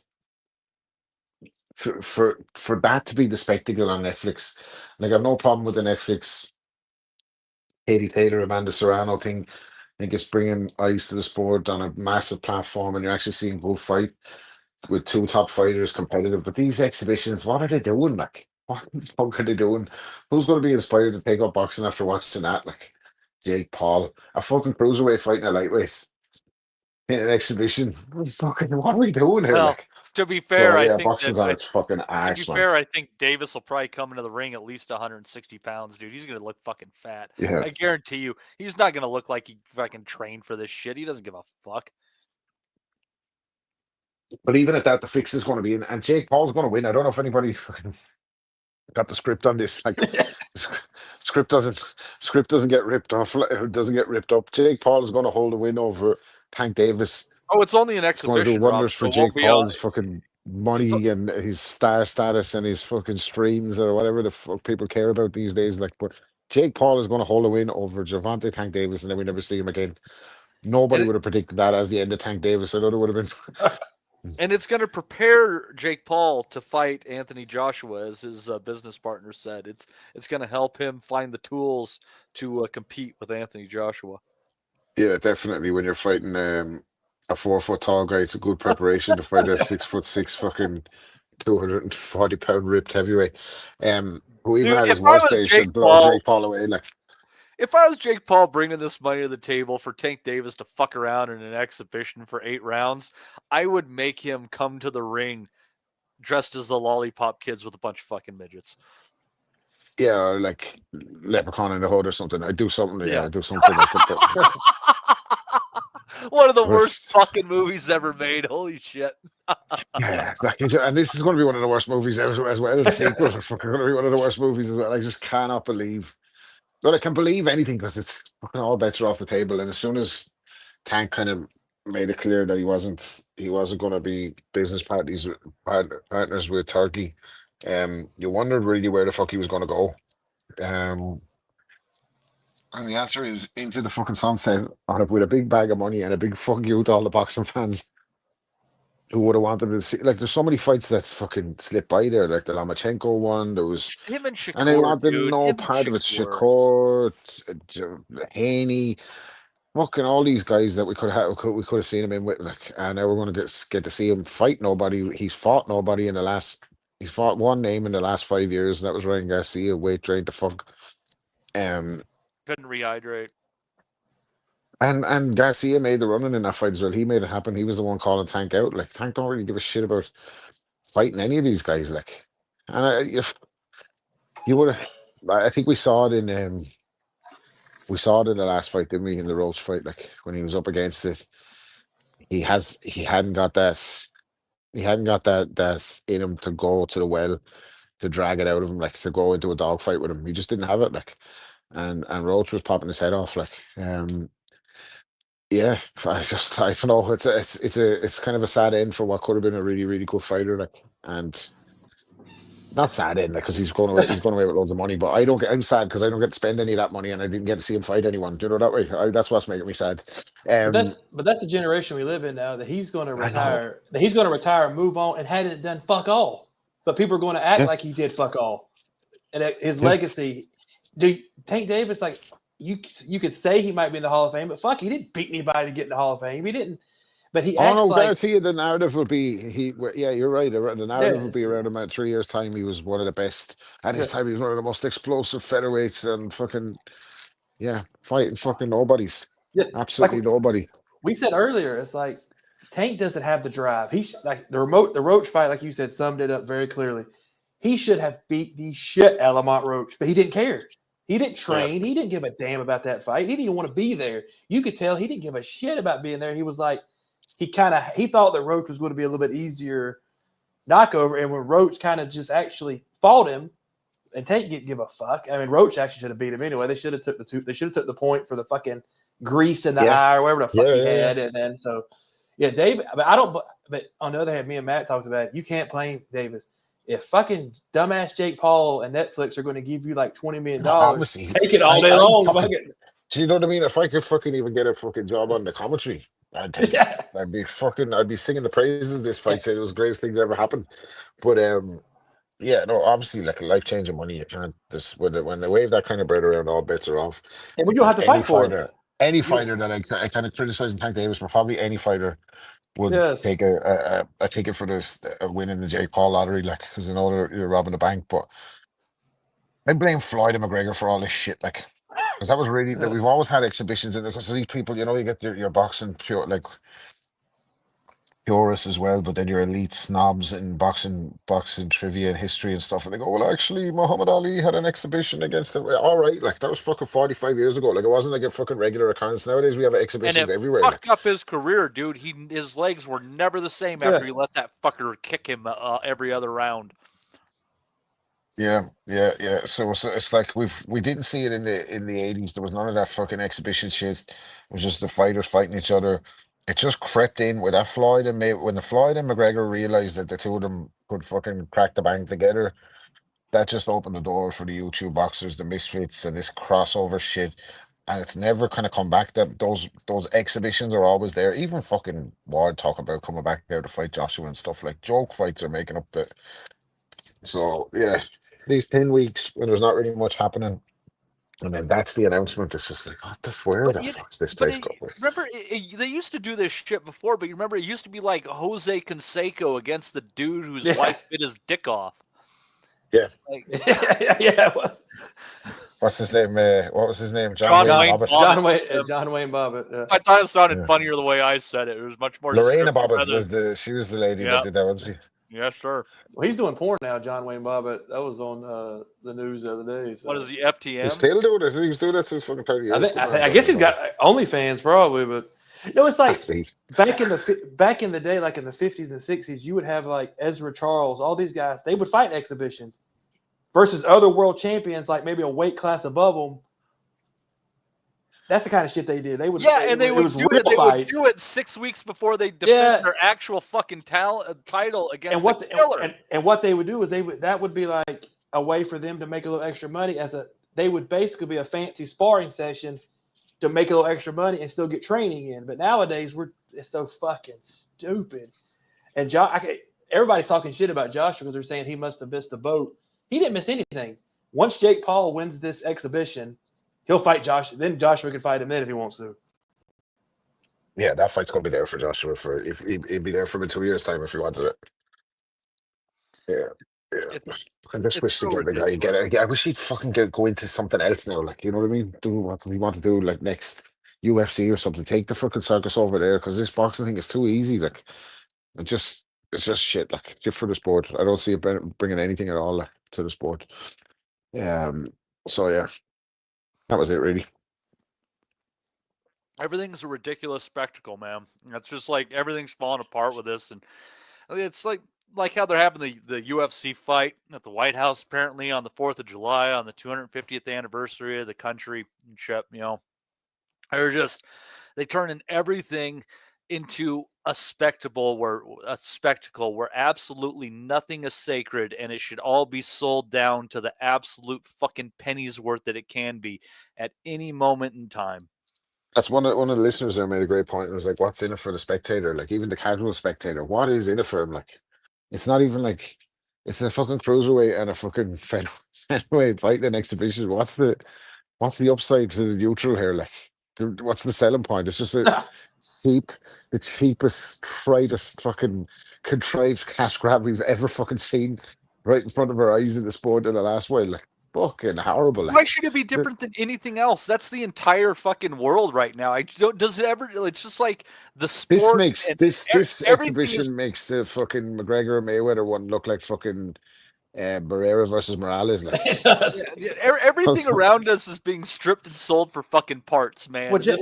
for that to be the spectacle on Netflix, like I've no problem with the Netflix Katie Taylor, Amanda Serrano thing. I think it's bringing eyes to the sport on a massive platform, and you're actually seeing both fight with two top fighters competitive. But these exhibitions, what are they doing? Like, what the fuck are they doing? Who's going to be inspired to take up boxing after watching that? Like, Jake Paul, a fucking cruiserweight fighting a lightweight in an exhibition. What are we doing here? Well, Like, to be fair, so, I yeah, think boxing's that on its fucking to be arse, man. fair, I think Davis will probably come into the ring at least 160 pounds, dude. He's gonna look fucking fat. Yeah. I guarantee you, he's not gonna look like he fucking trained for this shit. He doesn't give a fuck. But even at that, the fix is going to be in, and Jake Paul's going to win. I don't know if anybody fucking got the script on this. Like, script doesn't get ripped off. It doesn't get ripped up. Jake Paul is going to hold a win over Tank Davis. Oh, it's only an It's going to exhibition. do wonders Rob, for so it Jake won't be Paul's fucking money and his star status and his fucking streams or whatever the fuck people care about these days. Like, but Jake Paul is going to hold a win over Gervonta Tank Davis, and then we never see him again. Nobody would have predicted that as the end of Tank Davis. I know it would have been. And it's going to prepare Jake Paul to fight Anthony Joshua, as his business partner said. It's going to help him find the tools to compete with Anthony Joshua. Yeah, definitely. When you're fighting a 4 foot tall guy, it's a good preparation to fight a 6'6" fucking 240-pound ripped heavyweight. Who even Dude, at his if I worst was days Jake should blow Paul- Jake Paul away. Like, If I was Jake Paul bringing this money to the table for Tank Davis to fuck around in an exhibition for 8 rounds, I would make him come to the ring dressed as the Lollipop Kids with a bunch of fucking midgets. yeah, or like Leprechaun in the Hood or something. I do something. Yeah, Yeah. I do something like that. One of the worst fucking movies ever made. Holy shit. Yeah, and this is going to be one of the worst movies ever as well. The sequels are fucking going to be one of the worst movies as well. I just cannot believe. But I can believe anything because it's fucking all bets are off the table. And as soon as Tank kind of made it clear that he wasn't going to be business partners with Turkey, you wondered really where the fuck he was going to go. And the answer is into the fucking sunset with a big bag of money and a big fuck you to all the boxing fans who would have wanted to see. Like, there's so many fights that fucking slipped by there. Like the Lomachenko one, there was Him and Shakur, and they wanted dude. no Him and part of it. Shakur. Haney, fucking all these guys that we could have seen him in with. Like, and now we're going to get to see him fight nobody. He's fought nobody in the last. He's fought one name in the last 5 years, and that was Ryan Garcia. Weight drained the fuck. Couldn't rehydrate. And Garcia made the running in that fight as well. He made it happen. He was the one calling Tank out. Like, Tank don't really give a shit about fighting any of these guys. Like, and you would have. I think we saw it in the last fight, didn't we? In the Roach fight, like when he was up against it, he hadn't got that in him to go to the well to drag it out of him, like to go into a dogfight with him. He just didn't have it, like, and Roach was popping his head off, like, yeah. I don't know. It's kind of a sad end for what could have been a really, really good fighter, like, and. Not sad end, like, because he's going away with loads of money. But I'm sad because I don't get to spend any of that money, and I didn't get to see him fight anyone. Do you know that way? That's what's making me sad. But that's the generation we live in now. That he's going to retire. That he's going to retire, move on, and hadn't done fuck all. But people are going to act like he did fuck all, and his legacy. Tank Davis, like you could say he might be in the Hall of Fame, but fuck, he didn't beat anybody to get in the Hall of Fame. He didn't. But he acts like. Guarantee you the narrative will be Yeah, you're right. The narrative will be around him at 3 years' time. He was one of the best at his time. He was one of the most explosive featherweights and fucking fighting fucking nobodies. Yeah, absolutely nobody. We said earlier, it's like Tank doesn't have the drive. He's like the Roach fight, like you said, summed it up very clearly. He should have beat the shit out of Lamont Roach, but he didn't care. He didn't train. He didn't give a damn about that fight. He didn't even want to be there. You could tell he didn't give a shit about being there. He was like. He thought that Roach was going to be a little bit easier knockover, and when Roach kind of just actually fought him, and Tank didn't give a fuck. I mean, Roach actually should have beat him anyway. They should have took the point for the fucking grease in the eye or whatever the fuck he had, and then so Yeah, David. But I don't. But on the other hand, me and Matt talked about it. You can't blame Davis. If fucking dumbass Jake Paul and Netflix are going to give you like $20 million, obviously, take it all day long. Do you know what I mean? If I could fucking even get a fucking job on the commentary, I'd take it. I'd be singing the praises of this fight, saying it was the greatest thing that ever happened. But yeah, no, obviously, like life-changing money, you can't. When they wave that kind of bread around, all bets are off. And we don't have to fight for it. Any fighter that I kind of criticize Tank Davis, but probably any fighter would take a ticket for this a win in the Jake Paul lottery, like, because they know you're robbing the bank. But I blame Floyd and McGregor for all this shit, like, because that was really that we've always had exhibitions in there. Because these people, you know, you get your boxing pure like purists as well, but then your elite snobs in boxing trivia and history and stuff, and they go, well, actually, Muhammad Ali had an exhibition against him. All right, like that was fucking 45 years ago. Like it wasn't like a fucking regular occurrence. Nowadays we have exhibitions and it everywhere. Fucked up his career, dude. His legs were never the same after he let that fucker kick him every other round. Yeah. So it's like we didn't see it in the 80s. There was none of that fucking exhibition shit. It was just the fighters fighting each other. It just crept in with that Floyd and when the Floyd and McGregor realized that the two of them could fucking crack the bank together, that just opened the door for the YouTube boxers, the misfits, and this crossover shit. And it's never kind of come back. That those exhibitions are always there. Even fucking Ward talk about coming back there to fight Joshua and stuff. Like joke fights are making up the. So yeah, these 10 weeks when there's not really much happening. And then that's the announcement. It's just like, what the where the fuck's this place going? Remember, they used to do this shit before, but you remember it used to be like Jose Canseco against the dude whose wife bit his dick off. Yeah. Like, it was. What's his name? What was his name? John Wayne Bobbitt. John Wayne Bobbitt. I thought it sounded funnier the way I said it. It was much more. Lorena Bobbitt was the lady that did that, wasn't she? Yes, sir. Well, he's doing porn now, John Wayne Bobbitt. That was on the news the other day. So. What is the FTM? He's still doing it. He was doing that since fucking 30 years. I guess he's got OnlyFans probably, but no, it's like back in the day, like in the 50s and 60s, you would have like Ezra Charles, all these guys. They would fight in exhibitions versus other world champions, like maybe a weight class above them. That's the kind of shit they did. They would, They would do it 6 weeks before they defend their actual fucking title against a killer. And what they would do is that would be like a way for them to make a little extra money. They would basically be a fancy sparring session to make a little extra money and still get training in. But nowadays it's so fucking stupid. And everybody's talking shit about Joshua because they're saying he must have missed the boat. He didn't miss anything. Once Jake Paul wins this exhibition, he'll fight Joshua. Then Joshua can fight him then if he wants to. Yeah, that fight's gonna be there for Joshua if he'd be there for him in 2 years' time if he wanted it. Yeah. I just wish to get the guy get it. I wish he'd fucking go into something else now. Like, you know what I mean? Do what he want to do, like next UFC or something. Take the fucking circus over there because this boxing thing is too easy. Like, it's just shit. Like, just for the sport. I don't see it bringing anything at all to the sport. So yeah. That was it, really. Everything's a ridiculous spectacle, man. It's just like everything's falling apart with this, and it's like how they're having the UFC fight at the White House apparently on the 4th of July on the 250th anniversary of the country and shit. You know, they turn in everything into a spectacle where absolutely nothing is sacred, and it should all be sold down to the absolute fucking pennies worth that it can be at any moment in time. That's one of the listeners there made a great point. It was like, what's in it for the spectator? Like, even the casual spectator, what is in it for him? Like, it's not even like it's a fucking cruiserweight and a fucking featherweight fight in exhibition. What's the upside to the neutral here? Like, what's the selling point? It's just the cheapest, tritest fucking contrived cash grab we've ever fucking seen right in front of our eyes in the sport in the last while. Like, fucking horrible. Like, why should it be different than anything else? That's the entire fucking world right now. Does it ever? It's just like the sport. This exhibition makes the fucking McGregor Mayweather one look like fucking Barrera versus Morales. Like. Everything around us is being stripped and sold for fucking parts, man. Well, Jake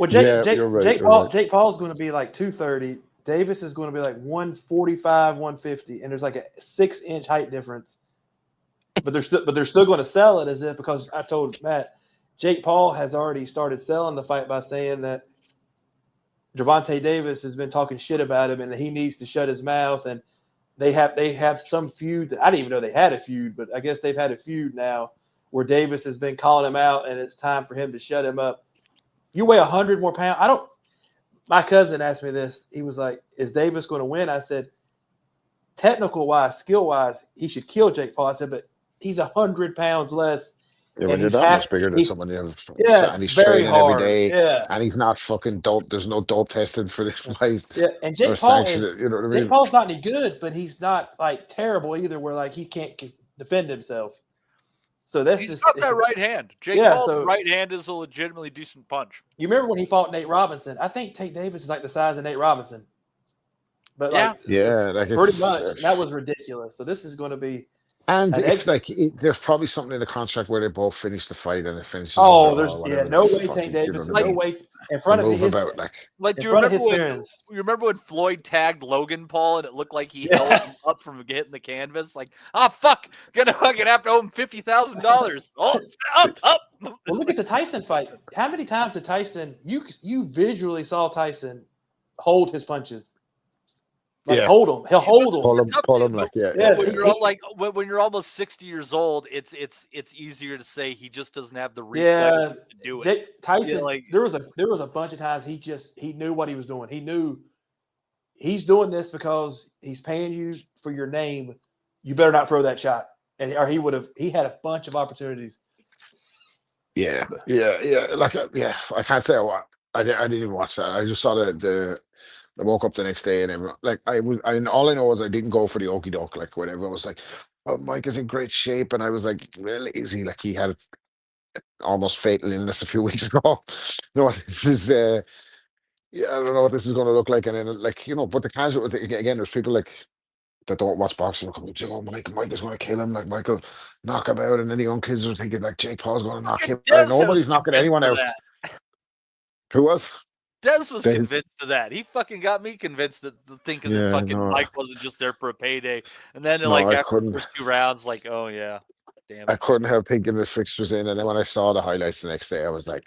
Paul's going to be like 230. Davis is going to be like 145, 150, and there's like a 6-inch height difference. But they're still going to sell it as if, because I told Matt, Jake Paul has already started selling the fight by saying that Gervonta Davis has been talking shit about him, and he needs to shut his mouth. And they have some feud. I didn't even know they had a feud, but I guess they've had a feud now where Davis has been calling him out, and it's time for him to shut him up. You weigh 100 more pounds. My cousin asked me this. He was like, "Is Davis going to win?" I said, "Technical wise, skill wise, he should kill Jake Paul." I said, "But he's 100 pounds less." Yeah, when you're that much bigger than somebody else, and he's very training hard. every day, Yeah. and he's not fucking dope. There's no dope tested for this fight. Yeah, and Jake Paul you know what I mean? Jake Paul's not any good, but he's not like terrible either, where like he can't defend himself. So he's got that right hand. Jake Paul's right hand is a legitimately decent punch. You remember when he fought Nate Robinson? I think Tank Davis is like the size of Nate Robinson. But pretty much that was ridiculous. So this is going to be. And if there's probably something in the contract where they both finish the fight and it finishes. Oh, there's no way Tank Davis, no way in front of his. Like, do you remember when Floyd tagged Logan Paul and it looked like he held him up from hitting the canvas? Like, fuck, gonna fucking have to owe him $50,000. Oh, up. Well, look at the Tyson fight. How many times did Tyson? You visually saw Tyson hold his punches. Hold him. He'll hold him. Pull him When you're almost 60 years old, it's easier to say he just doesn't have the reflex to do it. Tyson, there was a bunch of times he knew what he was doing. He knew he's doing this because he's paying you for your name. You better not throw that shot. He had a bunch of opportunities. Yeah. I can't say I didn't even watch that. I just saw I woke up the next day and all I know is I didn't go for the okie doke. Like when everyone was like, "Oh, Mike is in great shape," and I was like, "Really lazy." Like he had almost fatal illness a few weeks ago. This is I don't know what this is going to look like. And then but the casual again, there's people that don't watch boxing come up and say, "Oh, Mike is going to kill him." Like Michael knock him out, and then the young kids are thinking like Jake Paul's going to knock him out. Nobody's knocking anyone out. Who was? Des was convinced of that. He fucking got me convinced that thinking that Mike wasn't just there for a payday. And then after the first 2 rounds, oh yeah, damn it. I couldn't help thinking the fixtures in, and then when I saw the highlights the next day, I was like,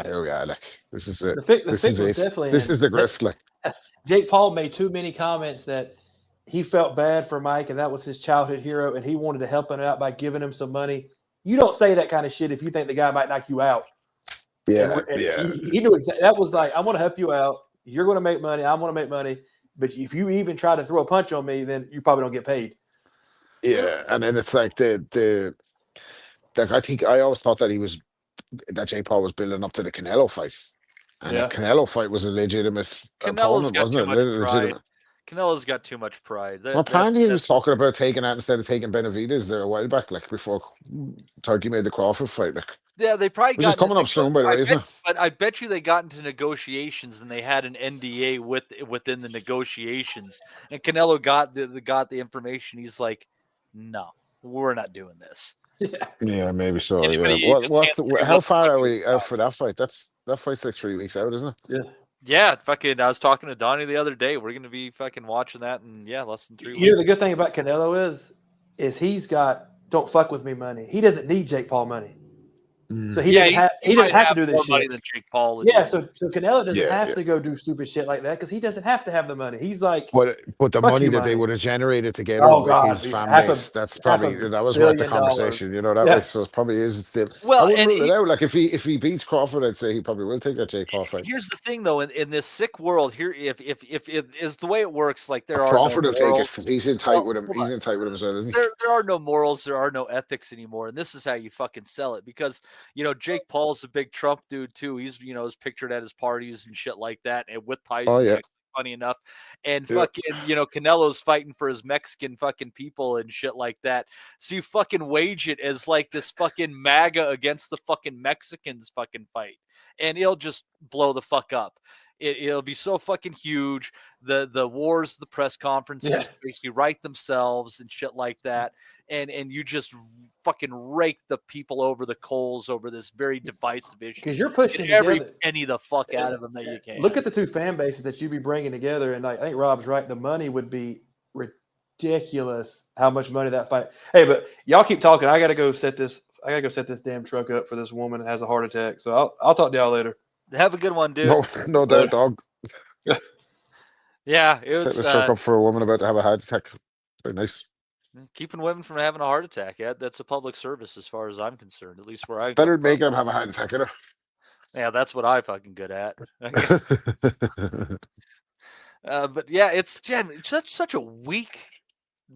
here we are. This is it. This is it. This is the grift. Jake Paul made too many comments that he felt bad for Mike, and that was his childhood hero, and he wanted to help him out by giving him some money. You don't say that kind of shit if you think the guy might knock you out. Yeah. He knew exactly. That was like, I want to help you out. You're going to make money. I want to make money. But if you even try to throw a punch on me, then you probably don't get paid. Yeah, and then it's like I think I always thought that Jake Paul was building up to the Canelo fight, and the Canelo fight was a legitimate opponent, wasn't it? Canelo's got too much pride. Apparently, he was talking about taking that instead of taking Benavidez there a while back, before Turkey made the Crawford fight. Yeah, they probably got coming up soon, by the way, isn't it? But I bet you they got into negotiations and they had an NDA within the negotiations, and Canelo got the information. He's like, "No, we're not doing this." Yeah, maybe so. How far are we out for that fight? That fight's like 3 weeks out, isn't it? Yeah, fucking. I was talking to Donnie the other day. We're going to be fucking watching that in less than 3 weeks. You know the good thing about Canelo is he's got "don't fuck with me" money. He doesn't need Jake Paul money. So he doesn't have to do this more shit. Money than Jake Paul. So Canelo doesn't have to go do stupid shit like that because he doesn't have to have the money. He's like, but the money that they would have generated together with his fan base, that's probably that was worth the conversation. So it probably is still. Well, I wouldn't rule it out. Like if he beats Crawford, I'd say he probably will take that Jake Paul fight. Here's the thing, though, in this sick world here, if it is the way it works, like Crawford will take it because he's in tight with him. He's in tight with him as well, isn't he? There are no morals, there are no ethics anymore, and this is how you fucking sell it because Jake Paul's a big Trump dude too. He's is pictured at his parties and shit like that, and with Tyson, funny enough, and fucking Canelo's fighting for his Mexican fucking people and shit like that. So you fucking wage it as like this fucking MAGA against the fucking Mexicans fucking fight, and it'll just blow the fuck up. It'll be so fucking huge. The wars, the press conferences basically write themselves and shit like that. And you just fucking rake the people over the coals over this very divisive issue. Because you're pushing every penny the fuck out of them that you can. Look at the two fan bases that you'd be bringing together. And I think Rob's right. The money would be ridiculous how much money that fight. Hey, but y'all keep talking. I got to go set this damn truck up for this woman that has a heart attack. So I'll talk to y'all later. Have a good one, dude. No doubt, dog. Yeah, it Setting was a shirt up for a woman about to have a heart attack. Very nice. keeping women from having a heart attack. Yeah, that's a public service as far as I'm concerned, at least where It's I come better than from. making him have a heart attack, you know. Yeah, that's what I fucking good at. But yeah, it's such a weak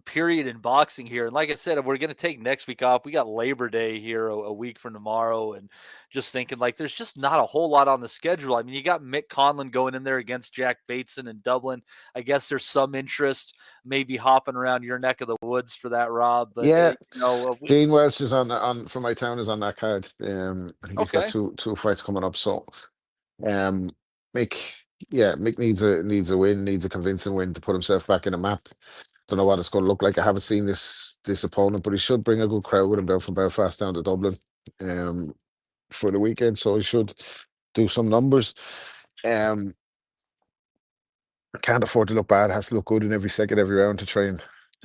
period in boxing here. And like I said, we're going to take next week off. We got Labor Day here a week from tomorrow. And just thinking like there's just not a whole lot on the schedule. I mean, you got Mick Conlon going in there against Jack Bateson in Dublin. I guess there's some interest maybe hopping around your neck of the woods for that, Rob. But, Yeah, we, Dean Welch is on from my town is on that card. I think he's got okay. two fights coming up. So, Mick, Mick needs a win, needs a convincing win to put himself back in the map. Don't know what it's going to look like. I haven't seen this opponent, but he should bring a good crowd with him down from Belfast down to Dublin, for the weekend. So he should do some numbers. Can't afford to look bad. Has to look good in every second, every round to try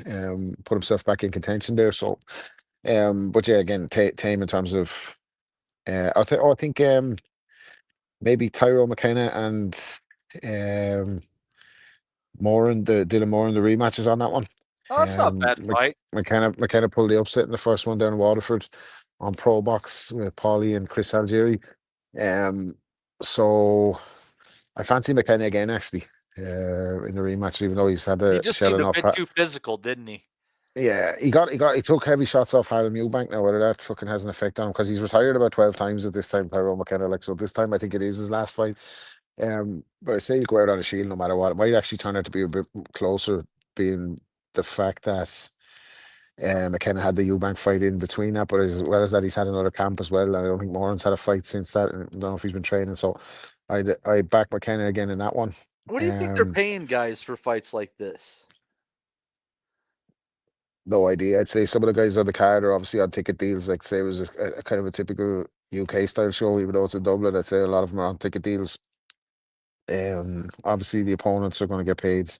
and put himself back in contention there. So, but yeah, again, tame in terms of. I think maybe Tyrone McKenna and Dylan Moore in the rematches on that one. Oh, that's not a bad fight. McKenna pulled the upset in the first one down in Waterford on Pro Box with Paulie and Chris Algieri. So I fancy McKenna again actually in the rematch, even though he's had He just seemed a bit too physical, didn't he? Yeah, he took heavy shots off Harold Newbank now. Whether that fucking has an effect on him because he's retired about 12 times at this time, Tyrone McKenna. Like, so this time I think it is his last fight. But I say he'll go out on a shield no matter what. It might actually turn out to be a bit closer, being the fact that McKenna had the Eubank fight in between that, but as well as that, he's had another camp as well. I don't think Moran's had a fight since that. I don't know if he's been training. So I back McKenna again in that one. What do you think they're paying guys for fights like this? No idea. I'd say some of the guys on the card are obviously on ticket deals. Like, say it was a kind of a typical UK style show, even though it's in Dublin. I'd say a lot of them are on ticket deals. Obviously the opponents are going to get paid a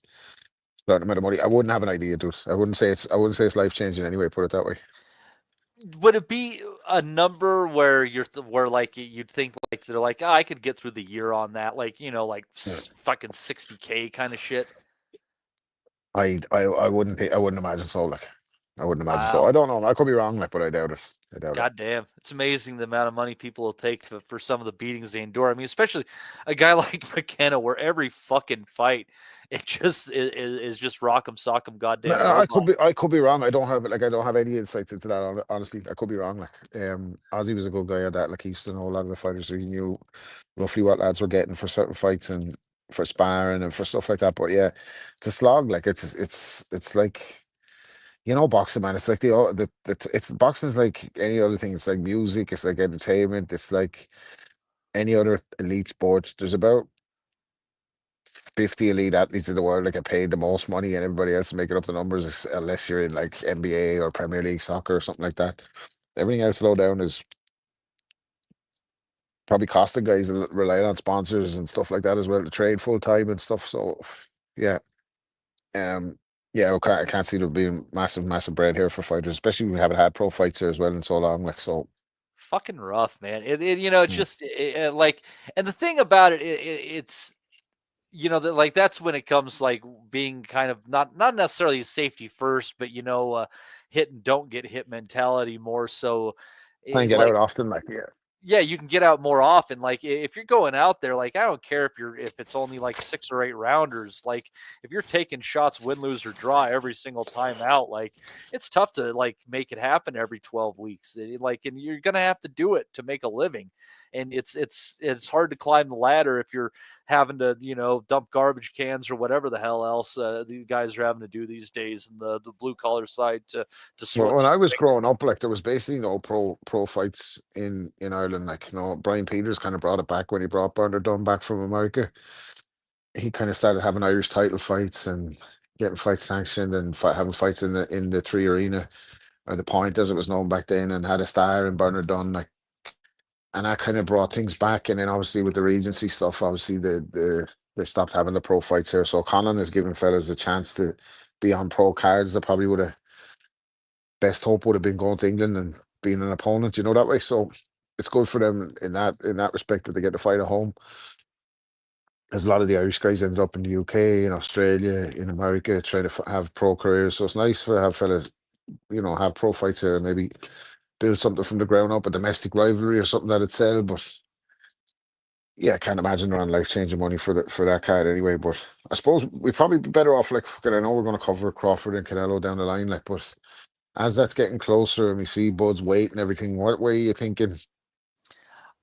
certain amount of money. I wouldn't have an idea, dude. I wouldn't say it's life changing anyway. Put it that way. Would it be a number where where like you'd think like they're like, oh, I could get through the year on that, like fucking 60K kind of shit? I wouldn't imagine so. Like, I wouldn't imagine so. I don't know. I could be wrong, like, but I doubt it. God damn, it's amazing the amount of money people will take for some of the beatings they endure. I mean, especially a guy like McKenna, where every fucking fight it just is just rock'em sock'em. Goddamn. No, I could be wrong. I don't have any insights into that. Honestly, I could be wrong. Like, Ozzy was a good guy at that. Like, he used to know a lot of the fighters, so he knew roughly what lads were getting for certain fights and for sparring and for stuff like that. But yeah, it's a slog. Like, it's like. Boxing, man. It's like it's boxing's like any other thing. It's like music. It's like entertainment. It's like any other elite sport. There's about 50 elite athletes in the world that get paid the most money, and everybody else is making up the numbers. Unless you're in like NBA or Premier League soccer or something like that. Everything else low down is probably costing guys relying on sponsors and stuff like that as well to trade full time and stuff. So yeah. Yeah, I can't see there being massive bread here for fighters, especially when we haven't had pro fights here as well in so long. Like, so fucking rough, man. It's just like, and the thing about it's that like that's when it comes like being kind of not necessarily safety first, but hit and don't get hit mentality more so. Try and get out often, like yeah, you can get out more often. Like if you're going out there, like I don't care if it's only like 6 or 8 rounders. Like if you're taking shots, win, lose, or draw every single time out, like it's tough to like make it happen every 12 weeks. And you're gonna have to do it to make a living. And it's hard to climb the ladder if you're having to dump garbage cans or whatever the hell else the guys are having to do these days in the blue collar side to sort. Well, when I was growing up, like there was basically no pro fights in Ireland. Like, Brian Peters kind of brought it back when he brought Bernard Dunn back from America. He kind of started having Irish title fights and getting fights sanctioned and having fights in the Three Arena, or the Point as it was known back then, and had a star in Bernard Dunn. Like, and that kind of brought things back. And then obviously with the Regency stuff, obviously they stopped having the pro fights here. So Conlon has given fellas a chance to be on pro cards that probably would have best hope would have been going to England and being an opponent, that way. So it's good for them in that respect that they get to fight at home. As a lot of the Irish guys ended up in the UK, in Australia, in America, trying to have pro careers. So it's nice to have fellas, have pro fights here and maybe build something from the ground up, a domestic rivalry or something that'd sell. But yeah, I can't imagine around life-changing money for that card anyway. But I suppose we'd probably be better off, like, fucking, I know we're going to cover Crawford and Canelo down the line, like, but as that's getting closer and we see Bud's weight and everything, what were you thinking?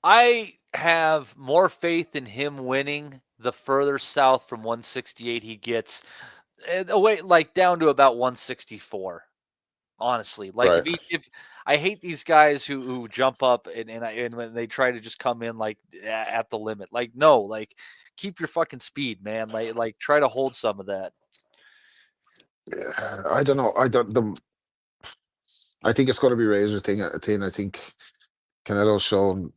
I have more faith in him winning the further south from 168 he gets, away like down to about 164. Honestly, like Right. if I hate these guys who jump up and when they try to just come in like at the limit, like no, like keep your fucking speed, man. Like try to hold some of that. I don't know. I think it's going to be razor thing. I think Canelo's shown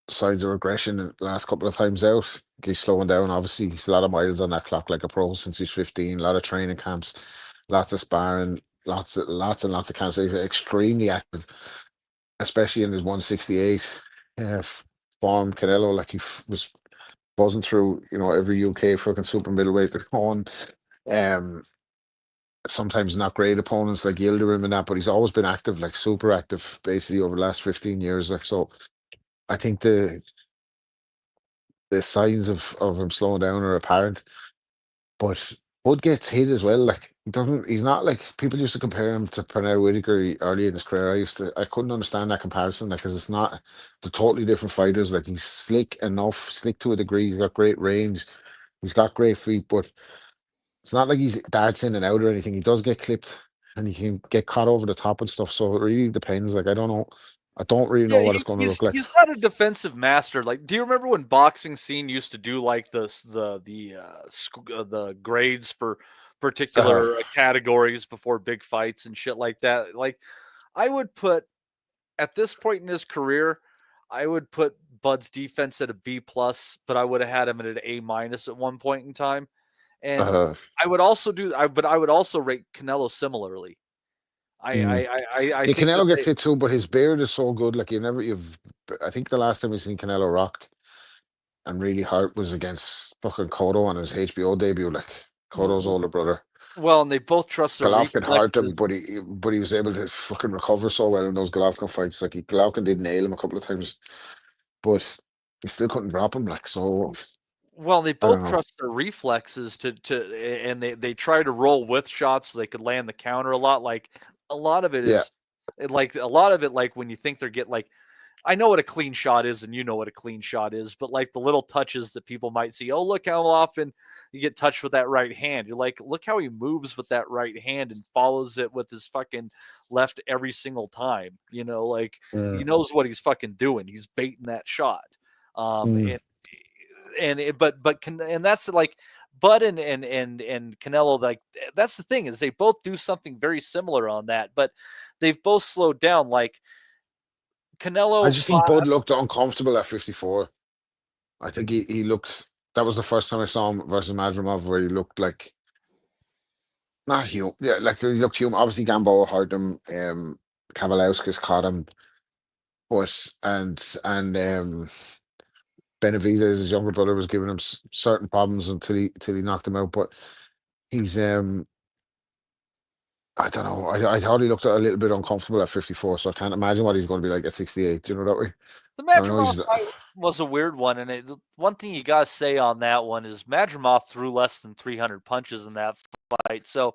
signs of regression the last couple of times out. He's slowing down. Obviously, he's a lot of miles on that clock, like a pro since he's 15. A lot of training camps, lots of sparring, lots and lots of camps. He's extremely active, especially in his 168 form. Canelo, like was buzzing through, every UK fucking super middleweight they're on. Sometimes not great opponents like Yildirim and that, but he's always been active, like super active, basically over the last 15 years. Like, so I think the signs of him slowing down are apparent, but Bud gets hit as well. Like, he's not like people used to compare him to Pernell Whitaker early in his career. I couldn't understand that comparison, like, because it's not, they're totally different fighters. Like, he's slick enough, slick to a degree. He's got great range, he's got great feet, but it's not like he's darts in and out or anything. He does get clipped and he can get caught over the top and stuff. So it really depends. Like, I don't know. I don't really know what it's going to look like. He's not a defensive master. Like, do you remember when boxing scene used to do like the grades for particular categories before big fights and shit like that? Like, I would put at this point in his career, I would put Bud's defense at a B plus, but I would have had him at an A minus at one point in time. And I would also but I would also rate Canelo similarly. I think Canelo gets hit too, but his beard is so good. Like, I think the last time we seen Canelo rocked and really hurt was against fucking Cotto on his HBO debut. Like, Cotto's older brother. Well, and they both trust their Golovkin hurt him, but he was able to fucking recover so well in those Golovkin fights. Like, Golovkin did nail him a couple of times, but he still couldn't drop him. Like, so. Well, they both trust their reflexes and they try to roll with shots so they could land the counter a lot. Like, a lot of it is like when you think they're like, I know what a clean shot is and you know what a clean shot is, but like the little touches that people might see, oh, look how often you get touched with that right hand. You're like, look how he moves with that right hand and follows it with his fucking left every single time. He knows what he's fucking doing. He's baiting that shot. And that's like Bud and Canelo, like that's the thing is they both do something very similar on that, but they've both slowed down. Like Canelo, I just think Bud looked uncomfortable at 54. I think he looked. That was the first time I saw him versus Madrimov, where he looked like not human. Yeah, like he looked human. Obviously, Gamboa hurt him. Kavalauskas caught him, but and Benavidez, his younger brother, was giving him certain problems until he knocked him out. But he's I don't know. I thought he looked a little bit uncomfortable at 54, so I can't imagine what he's going to be like at 68. Do you know that way? The Madrimov fight was a weird one, and one thing you got to say on that one is Madrimov threw less than 300 punches in that fight. So,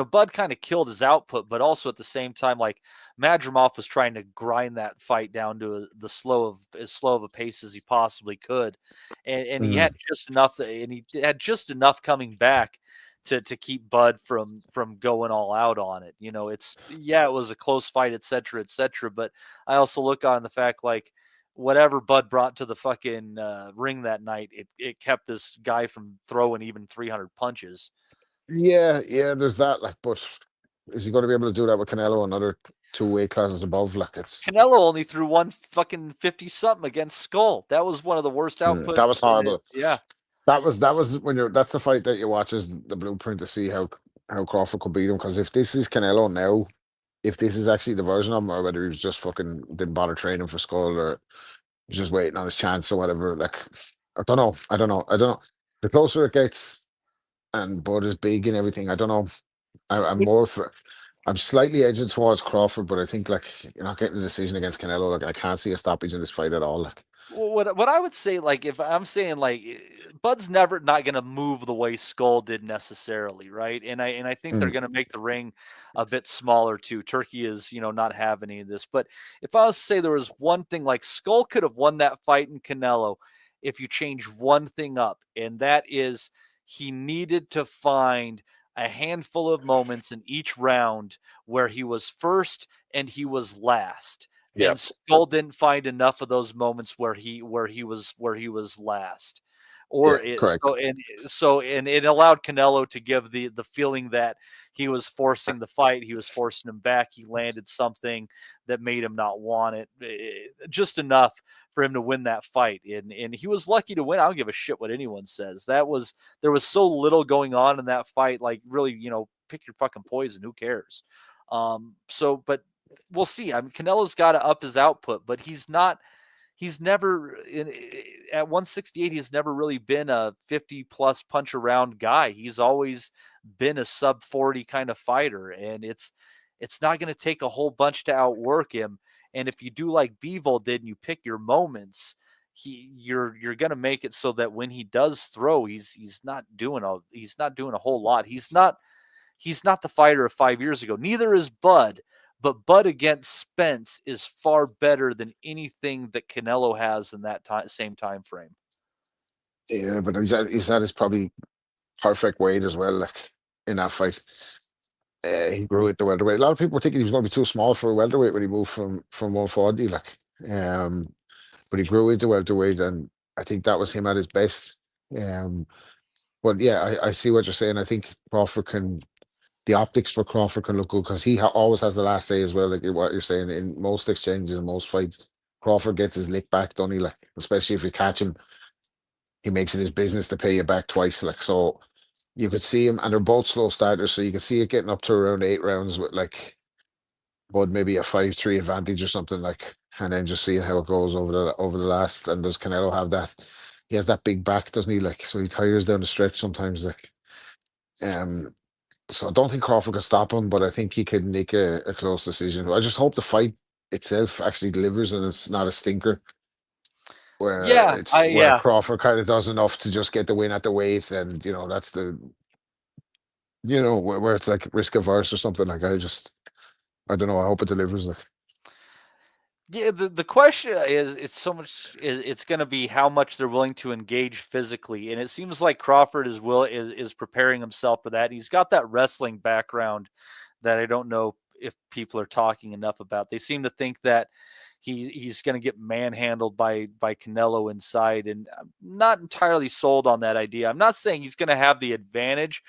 Bud kind of killed his output, but also at the same time, like Madrimov was trying to grind that fight down to as slow of a pace as he possibly could, and he had just enough, and he had just enough coming back to keep Bud from going all out on it. It was a close fight, et cetera, but I also look on the fact like whatever Bud brought to the fucking ring that night, it kept this guy from throwing even 300 punches. Yeah, there's that. Like, but is he going to be able to do that with Canelo? Another 2 weight classes above? Like, it's Canelo only threw one fucking 50 something against Skull. That was one of the worst outputs. That was horrible. Yeah. That was when that's the fight that you watch as the blueprint to see how Crawford could beat him. Because if this is Canelo now, if this is actually the version of him, or whether he was just fucking didn't bother training for Skull, or just waiting on his chance or whatever, like I don't know. the closer it gets, and Bud is big and everything. I don't know. I'm more for. I'm slightly edging towards Crawford, but I think like you're not getting a decision against Canelo. Like I can't see a stoppage in this fight at all. Like What I would say, like if I'm saying like Bud's never not going to move the way Skull did necessarily, right? And I think they're mm, going to make the ring a bit smaller too. Turkey is not having any of this, but if I was to say there was one thing, like Skull could have won that fight in Canelo if you change one thing up, and that is he needed to find a handful of moments in each round where he was first and he was last. yeah, And Skull didn't find enough of those moments where he was last, yeah, or it, correct. and it allowed Canelo to give the feeling that he was forcing the fight, he was forcing him back, he landed something that made him not want it, just enough for him to win that fight, and he was lucky to win. I don't give a shit what anyone says. There was so little going on in that fight, like really, pick your fucking poison. Who cares? But we'll see. I mean, Canelo's got to up his output, but he's never at 168. He's never really been a 50 plus punch around guy. He's always been a sub 40 kind of fighter, and it's not going to take a whole bunch to outwork him. And if you do like Bivol did and you pick your moments, you're going to make it so that when he does throw, he's not doing a whole lot. He's not the fighter of 5 years ago. Neither is Bud. But Bud against Spence is far better than anything that Canelo has in that same time frame. Yeah, but he's at his probably perfect weight as well. Like in that fight, he grew into welterweight. A lot of people were thinking he was going to be too small for a welterweight when he moved from 140. Like, but he grew into welterweight, and I think that was him at his best. But yeah, I see what you're saying. I think Crawford can. The optics for Crawford can look good because he always has the last say as well. Like what you're saying, in most exchanges and most fights, Crawford gets his lick back, don't he? Like, especially if you catch him, he makes it his business to pay you back twice. Like, so you could see him, and they're both slow starters, so you can see it getting up to around 8 rounds with like Bud maybe a 5-3 advantage or something, like, and then just seeing how it goes over the last. And does Canelo have that? He has that big back, doesn't he? Like, so he tires down the stretch sometimes. Like, so I don't think Crawford can stop him, but I think he could make a close decision. I just hope the fight itself actually delivers and it's not a stinker where Crawford kind of does enough to just get the win at the weight, and that's the where it's like risk averse or something. Like I don't know. I hope it delivers. Like. Yeah, the question is, it's going to be how much they're willing to engage physically, and it seems like Crawford is preparing himself for that. He's got that wrestling background that I don't know if people are talking enough about. They seem to think that he's going to get manhandled by Canelo inside, and I'm not entirely sold on that idea. I'm not saying he's going to have the advantage,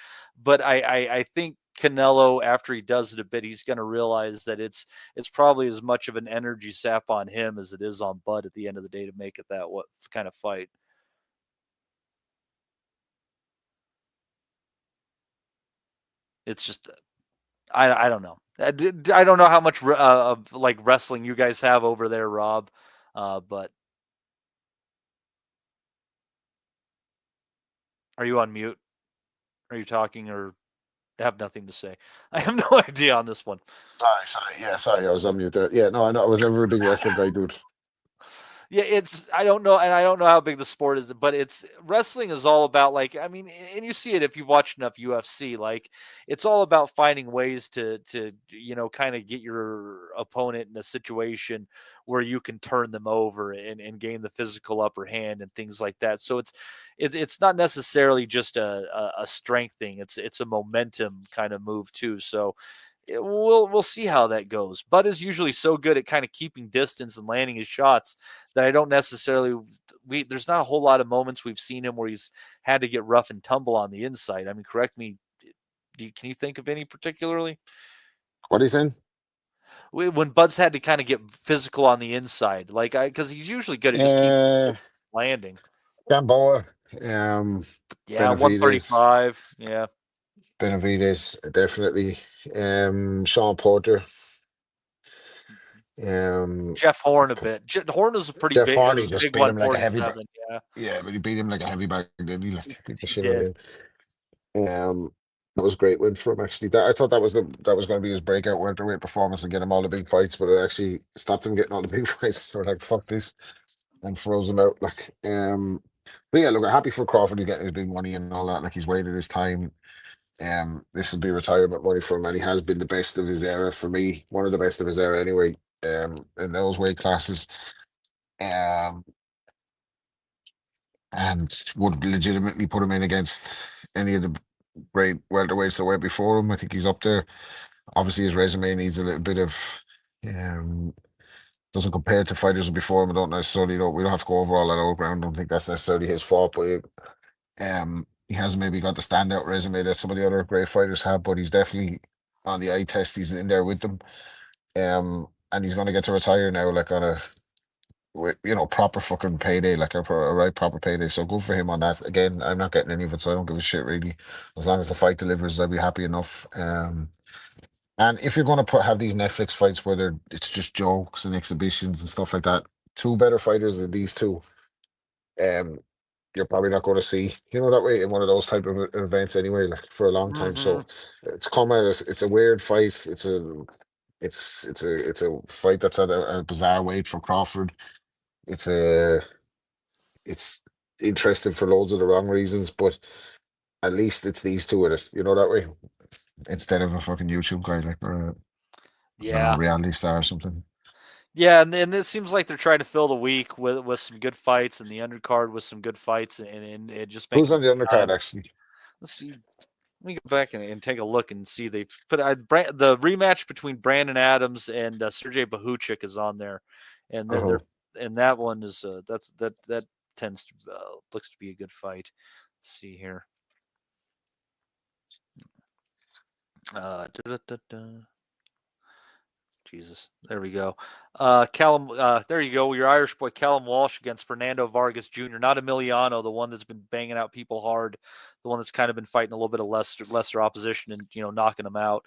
but I think Canelo, after he does it a bit, he's going to realize that it's probably as much of an energy sap on him as it is on Bud at the end of the day to make it that what kind of fight. It's just I don't know. I don't know how much of like wrestling you guys have over there, Rob, but are you on mute? Are you talking or have nothing to say? I have no idea on this one. Sorry. Yeah, sorry. I was on mute there. Yeah, no, I know. I was never a big wrestling guy, dude. Yeah, I don't know, and I don't know how big the sport is, but wrestling is all about, like, I mean, and you see it if you've watched enough UFC, like, it's all about finding ways to kind of get your opponent in a situation where you can turn them over and gain the physical upper hand and things like that. So it's not necessarily just a strength thing. It's a momentum kind of move too. So we'll see how that goes. Bud is usually so good at kind of keeping distance and landing his shots that I don't necessarily there's not a whole lot of moments we've seen him where he's had to get rough and tumble on the inside. I mean, correct me. Can you think of any particularly? What are you saying? When Bud's had to kind of get physical on the inside, like because he's usually good at just keeping landing. Gamboa, yeah, Benavidez, 135. Yeah. Benavidez, definitely. Sean Porter. Jeff Horn a bit. Horn was a pretty Jeff big. Hardy Was a just big beat him like a heavy bag. 147. Yeah, Yeah, but he beat him like a heavy bag, didn't he? Like beat the he shit out of did. him. That was a great win for him actually. I thought that was going to be his breakout welterweight performance and get him all the big fights, but it actually stopped him getting all the big fights. They were like, "Fuck this," and froze him out. Like, but yeah, look, I'm happy for Crawford. He's getting his big money and all that. Like, he's waited his time. This will be retirement money for him, and he has been the best of his era for me. One of the best of his era, anyway. In those weight classes. Um, and would legitimately put him in against any of the great welterweights that went before him. I think he's up there. Obviously, his resume needs a little bit of doesn't compare to fighters before him. I don't necessarily we don't have to go over all that old ground. I don't think that's necessarily his fault, but he hasn't maybe got the standout resume that some of the other great fighters have. But he's definitely on the eye test. He's in there with them, and he's going to get to retire now, like on a proper fucking payday, like a right proper payday. So good for him on that. Again, I'm not getting any of it, so I don't give a shit really. As long as the fight delivers, I'll be happy enough. And if you're going to have these Netflix fights where it's just jokes and exhibitions and stuff like that, two better fighters than these two, you're probably not going to see, that way in one of those type of events anyway, like for a long time. So it's come out as it's a weird fight. It's a fight that's at a bizarre weight for Crawford. It's interesting for loads of the wrong reasons, but at least it's these two in it, that way, instead of a fucking YouTube guy like or a reality star or something. Yeah, and it seems like they're trying to fill the week with some good fights and the undercard with some good fights, and it just makes. Who's on the undercard actually? Let's see. Let me go back and take a look and see. They put the rematch between Brandon Adams and Sergey Bahuchik is on there, and and that one is that tends to looks to be a good fight. Let's see here. Jesus, there we go. Callum, there you go. Your Irish boy Callum Walsh against Fernando Vargas Jr. Not Emiliano, the one that's been banging out people hard, the one that's kind of been fighting a little bit of lesser opposition and knocking them out.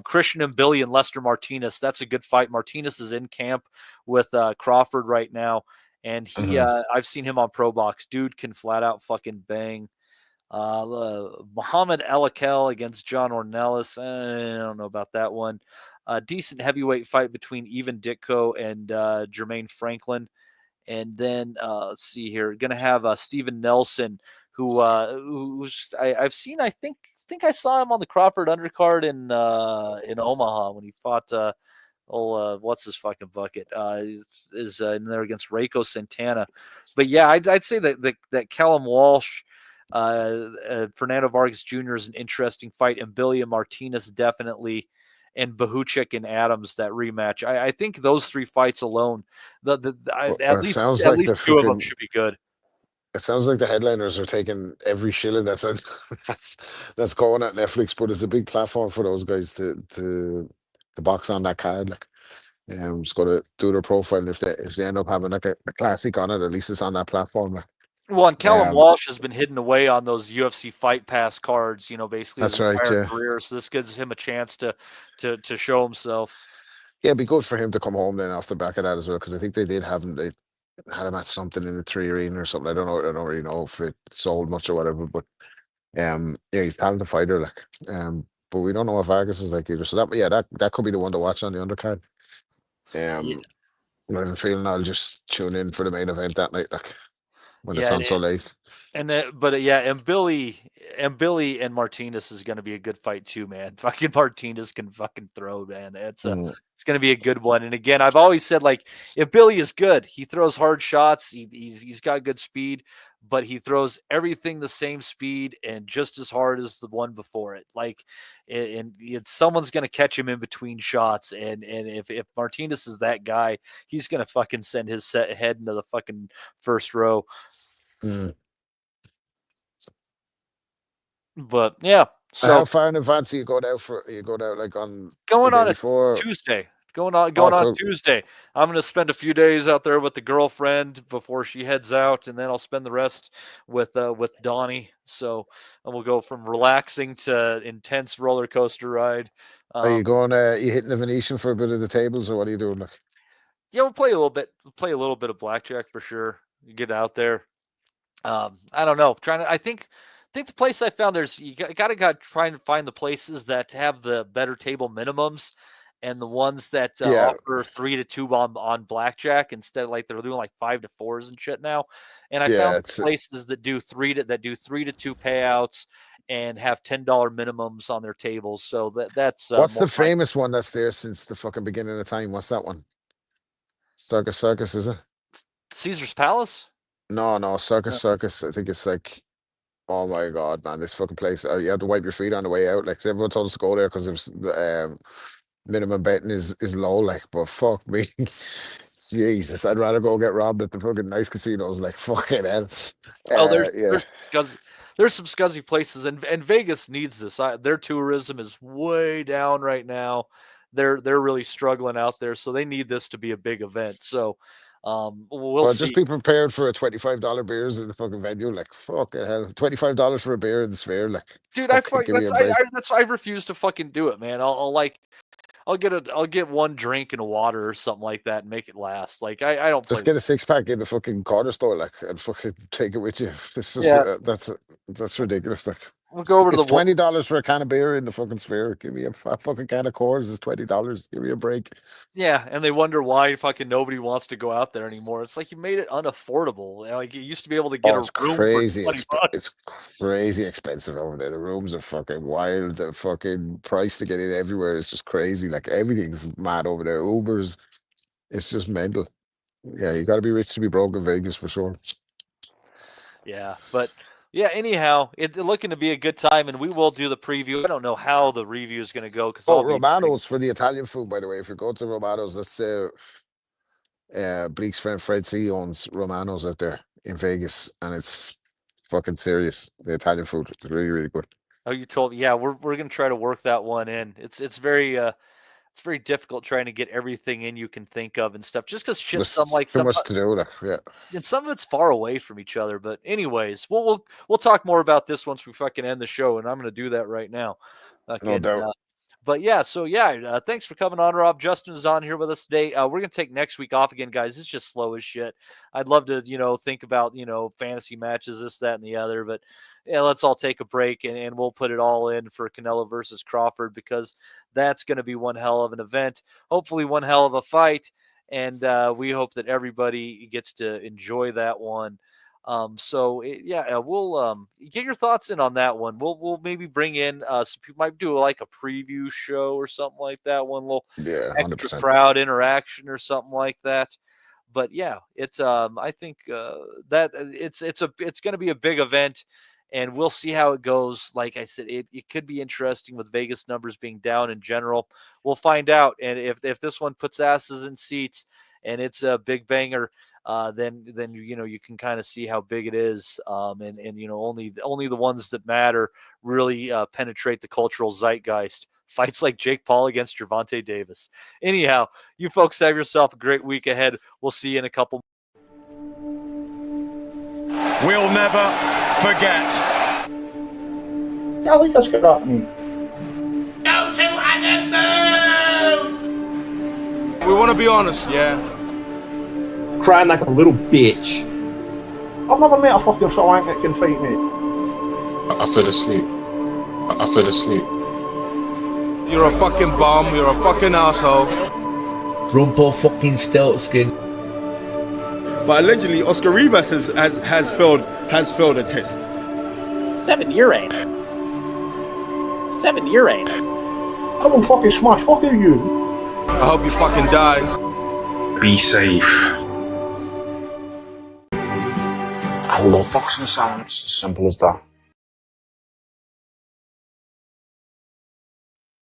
Christian and Billy and Lester Martinez. That's a good fight. Martinez is in camp with Crawford right now, and he I've seen him on Pro Box. Dude can flat out fucking bang. Muhammad Elakel against John Ornelas. I don't know about that one. A decent heavyweight fight between Evan Ditko and Jermaine Franklin. And then let's see here. Going to have Steven Nelson, who's I've seen. I think I saw him on the Crawford undercard in Omaha when he fought. What's his fucking bucket? Is in there against Reiko Santana. But yeah, I'd say that Callum Walsh. Fernando Vargas Jr. is an interesting fight, and Billy and Martinez definitely, and Bahuchik and Adams, that rematch. I think those three fights alone, at least two of them should be good. It sounds like the headliners are taking every shilling that's going at Netflix, but it's a big platform for those guys to box on that card. Like, just got to do their profile, and if they end up having like a classic on it, at least it's on that platform. Like. Well, and Callum Walsh has been hidden away on those UFC Fight Pass cards, basically his entire career. So this gives him a chance to show himself. Yeah, it'd be good for him to come home then off the back of that as well, because I think they had him at something in the 3 Arena or something. I don't really know if it sold much or whatever, but he's a talented fighter, like. But we don't know if Vargas is like either. So that could be the one to watch on the undercard. I have a feeling I'll just tune in for the main event that night, like. When it's on so late. And Billy and Martinez is going to be a good fight too, man. Fucking Martinez can fucking throw, man. It's going to be a good one. And again, I've always said, like, if Billy is good, he throws hard shots. He's got good speed, but he throws everything the same speed and just as hard as the one before it. Like, and someone's going to catch him in between shots. And if Martinez is that guy, he's going to fucking send his head into the fucking first row. But yeah, so how far in advance do you go out for? You go out like on Tuesday. Going on Tuesday. I'm going to spend a few days out there with the girlfriend before she heads out, and then I'll spend the rest with Donnie. So we'll go from relaxing to intense roller coaster ride. Are you going? You hitting the Venetian for a bit of the tables, or what are you doing? Yeah, we'll play a little bit. We'll play a little bit of blackjack for sure. Get out there. I don't know. I think the place I found you gotta trying to find the places that have the better table minimums and the ones that offer 3 to 2 on blackjack instead of like they're doing like 5 to 4s and shit now. And I found places that do 3 to 2 payouts and have $10 minimums on their tables. So that's what's the famous one that's there since the fucking beginning of time? What's that one? Circus, is it? Caesar's Palace? No, Circus. I think it's like, oh my god, man, this fucking place. You have to wipe your feet on the way out. Like everyone told us to go there because the minimum betting is low. Like, but fuck me, Jesus, I'd rather go get robbed at the fucking nice casinos. Like fucking hell. There's some scuzzy places, and Vegas needs this. Their tourism is way down right now. They're really struggling out there, so they need this to be a big event. So. We'll see. Just be prepared for a $25 beers in the fucking venue. Like fucking hell, $25 for a beer in the Sphere. Like, dude, I refuse to fucking do it, man. I'll get one drink and a water or something like that and make it last. Like I don't just get a 6-pack in the fucking corner store, like, and fucking take it with you. It's just, that's ridiculous. Like, we'll go over to the $20 for a can of beer in the fucking Sphere. Give me a fucking can of Coors. It's $20. Give me a break. Yeah, and they wonder why fucking nobody wants to go out there anymore. It's like you made it unaffordable. Like you used to be able to get a room crazy. for $20. It's crazy expensive over there. The rooms are fucking wild. The fucking price to get in everywhere is just crazy. Like everything's mad over there. Ubers, it's just mental. Yeah, you got to be rich to be broke in Vegas for sure. Yeah, but. Yeah, anyhow, it's looking to be a good time, and we will do the preview. I don't know how the review is going to go. Romano's for the Italian food, by the way. If you go to Romano's, let's say Bleak's friend Fred C owns Romano's out there in Vegas, and it's fucking serious. The Italian food, it's really, really good. Oh, you told me. Yeah, we're going to try to work that one in. It's very difficult trying to get everything in you can think of and stuff. Just because too much to do. Like, yeah, and some of it's far away from each other. But anyways, we'll talk more about this once we fucking end the show, and I'm going to do that right now. No doubt. But yeah, so yeah, thanks for coming on, Rob. Justin is on here with us today. We're going to take next week off again, guys. It's just slow as shit. I'd love to, think about, fantasy matches, this, that, and the other. But yeah, let's all take a break and we'll put it all in for Canelo versus Crawford because that's going to be one hell of an event. Hopefully one hell of a fight. And we hope that everybody gets to enjoy that one. We'll get your thoughts in on that one. We'll maybe bring in some people might do like a preview show or something like that. One little extra 100%. crowd interaction or something like that. But yeah, it's I think that it's going to be a big event, and we'll see how it goes. Like I said, it could be interesting with Vegas numbers being down in general. We'll find out, and if this one puts asses in seats and it's a big banger. Then you can kind of see how big it is, and only the ones that matter really penetrate the cultural zeitgeist. Fights like Jake Paul against Gervonta Davis. Anyhow, you folks have yourself a great week ahead. We'll see you in a couple. We'll never forget. Golly, that's good at me. Go to and move! We want to be honest, yeah? Crying like a little bitch. I've never met a fucking swank that can fight me. I fell asleep. I fell asleep. You're a fucking bum, you're a fucking asshole. Rumpo fucking Steltskin. But allegedly Oscar Rivas has failed a test. 7 urine. 7 urine. I will fucking smash fucking you. I hope you fucking die. Be safe. I love boxing sounds, simple as that.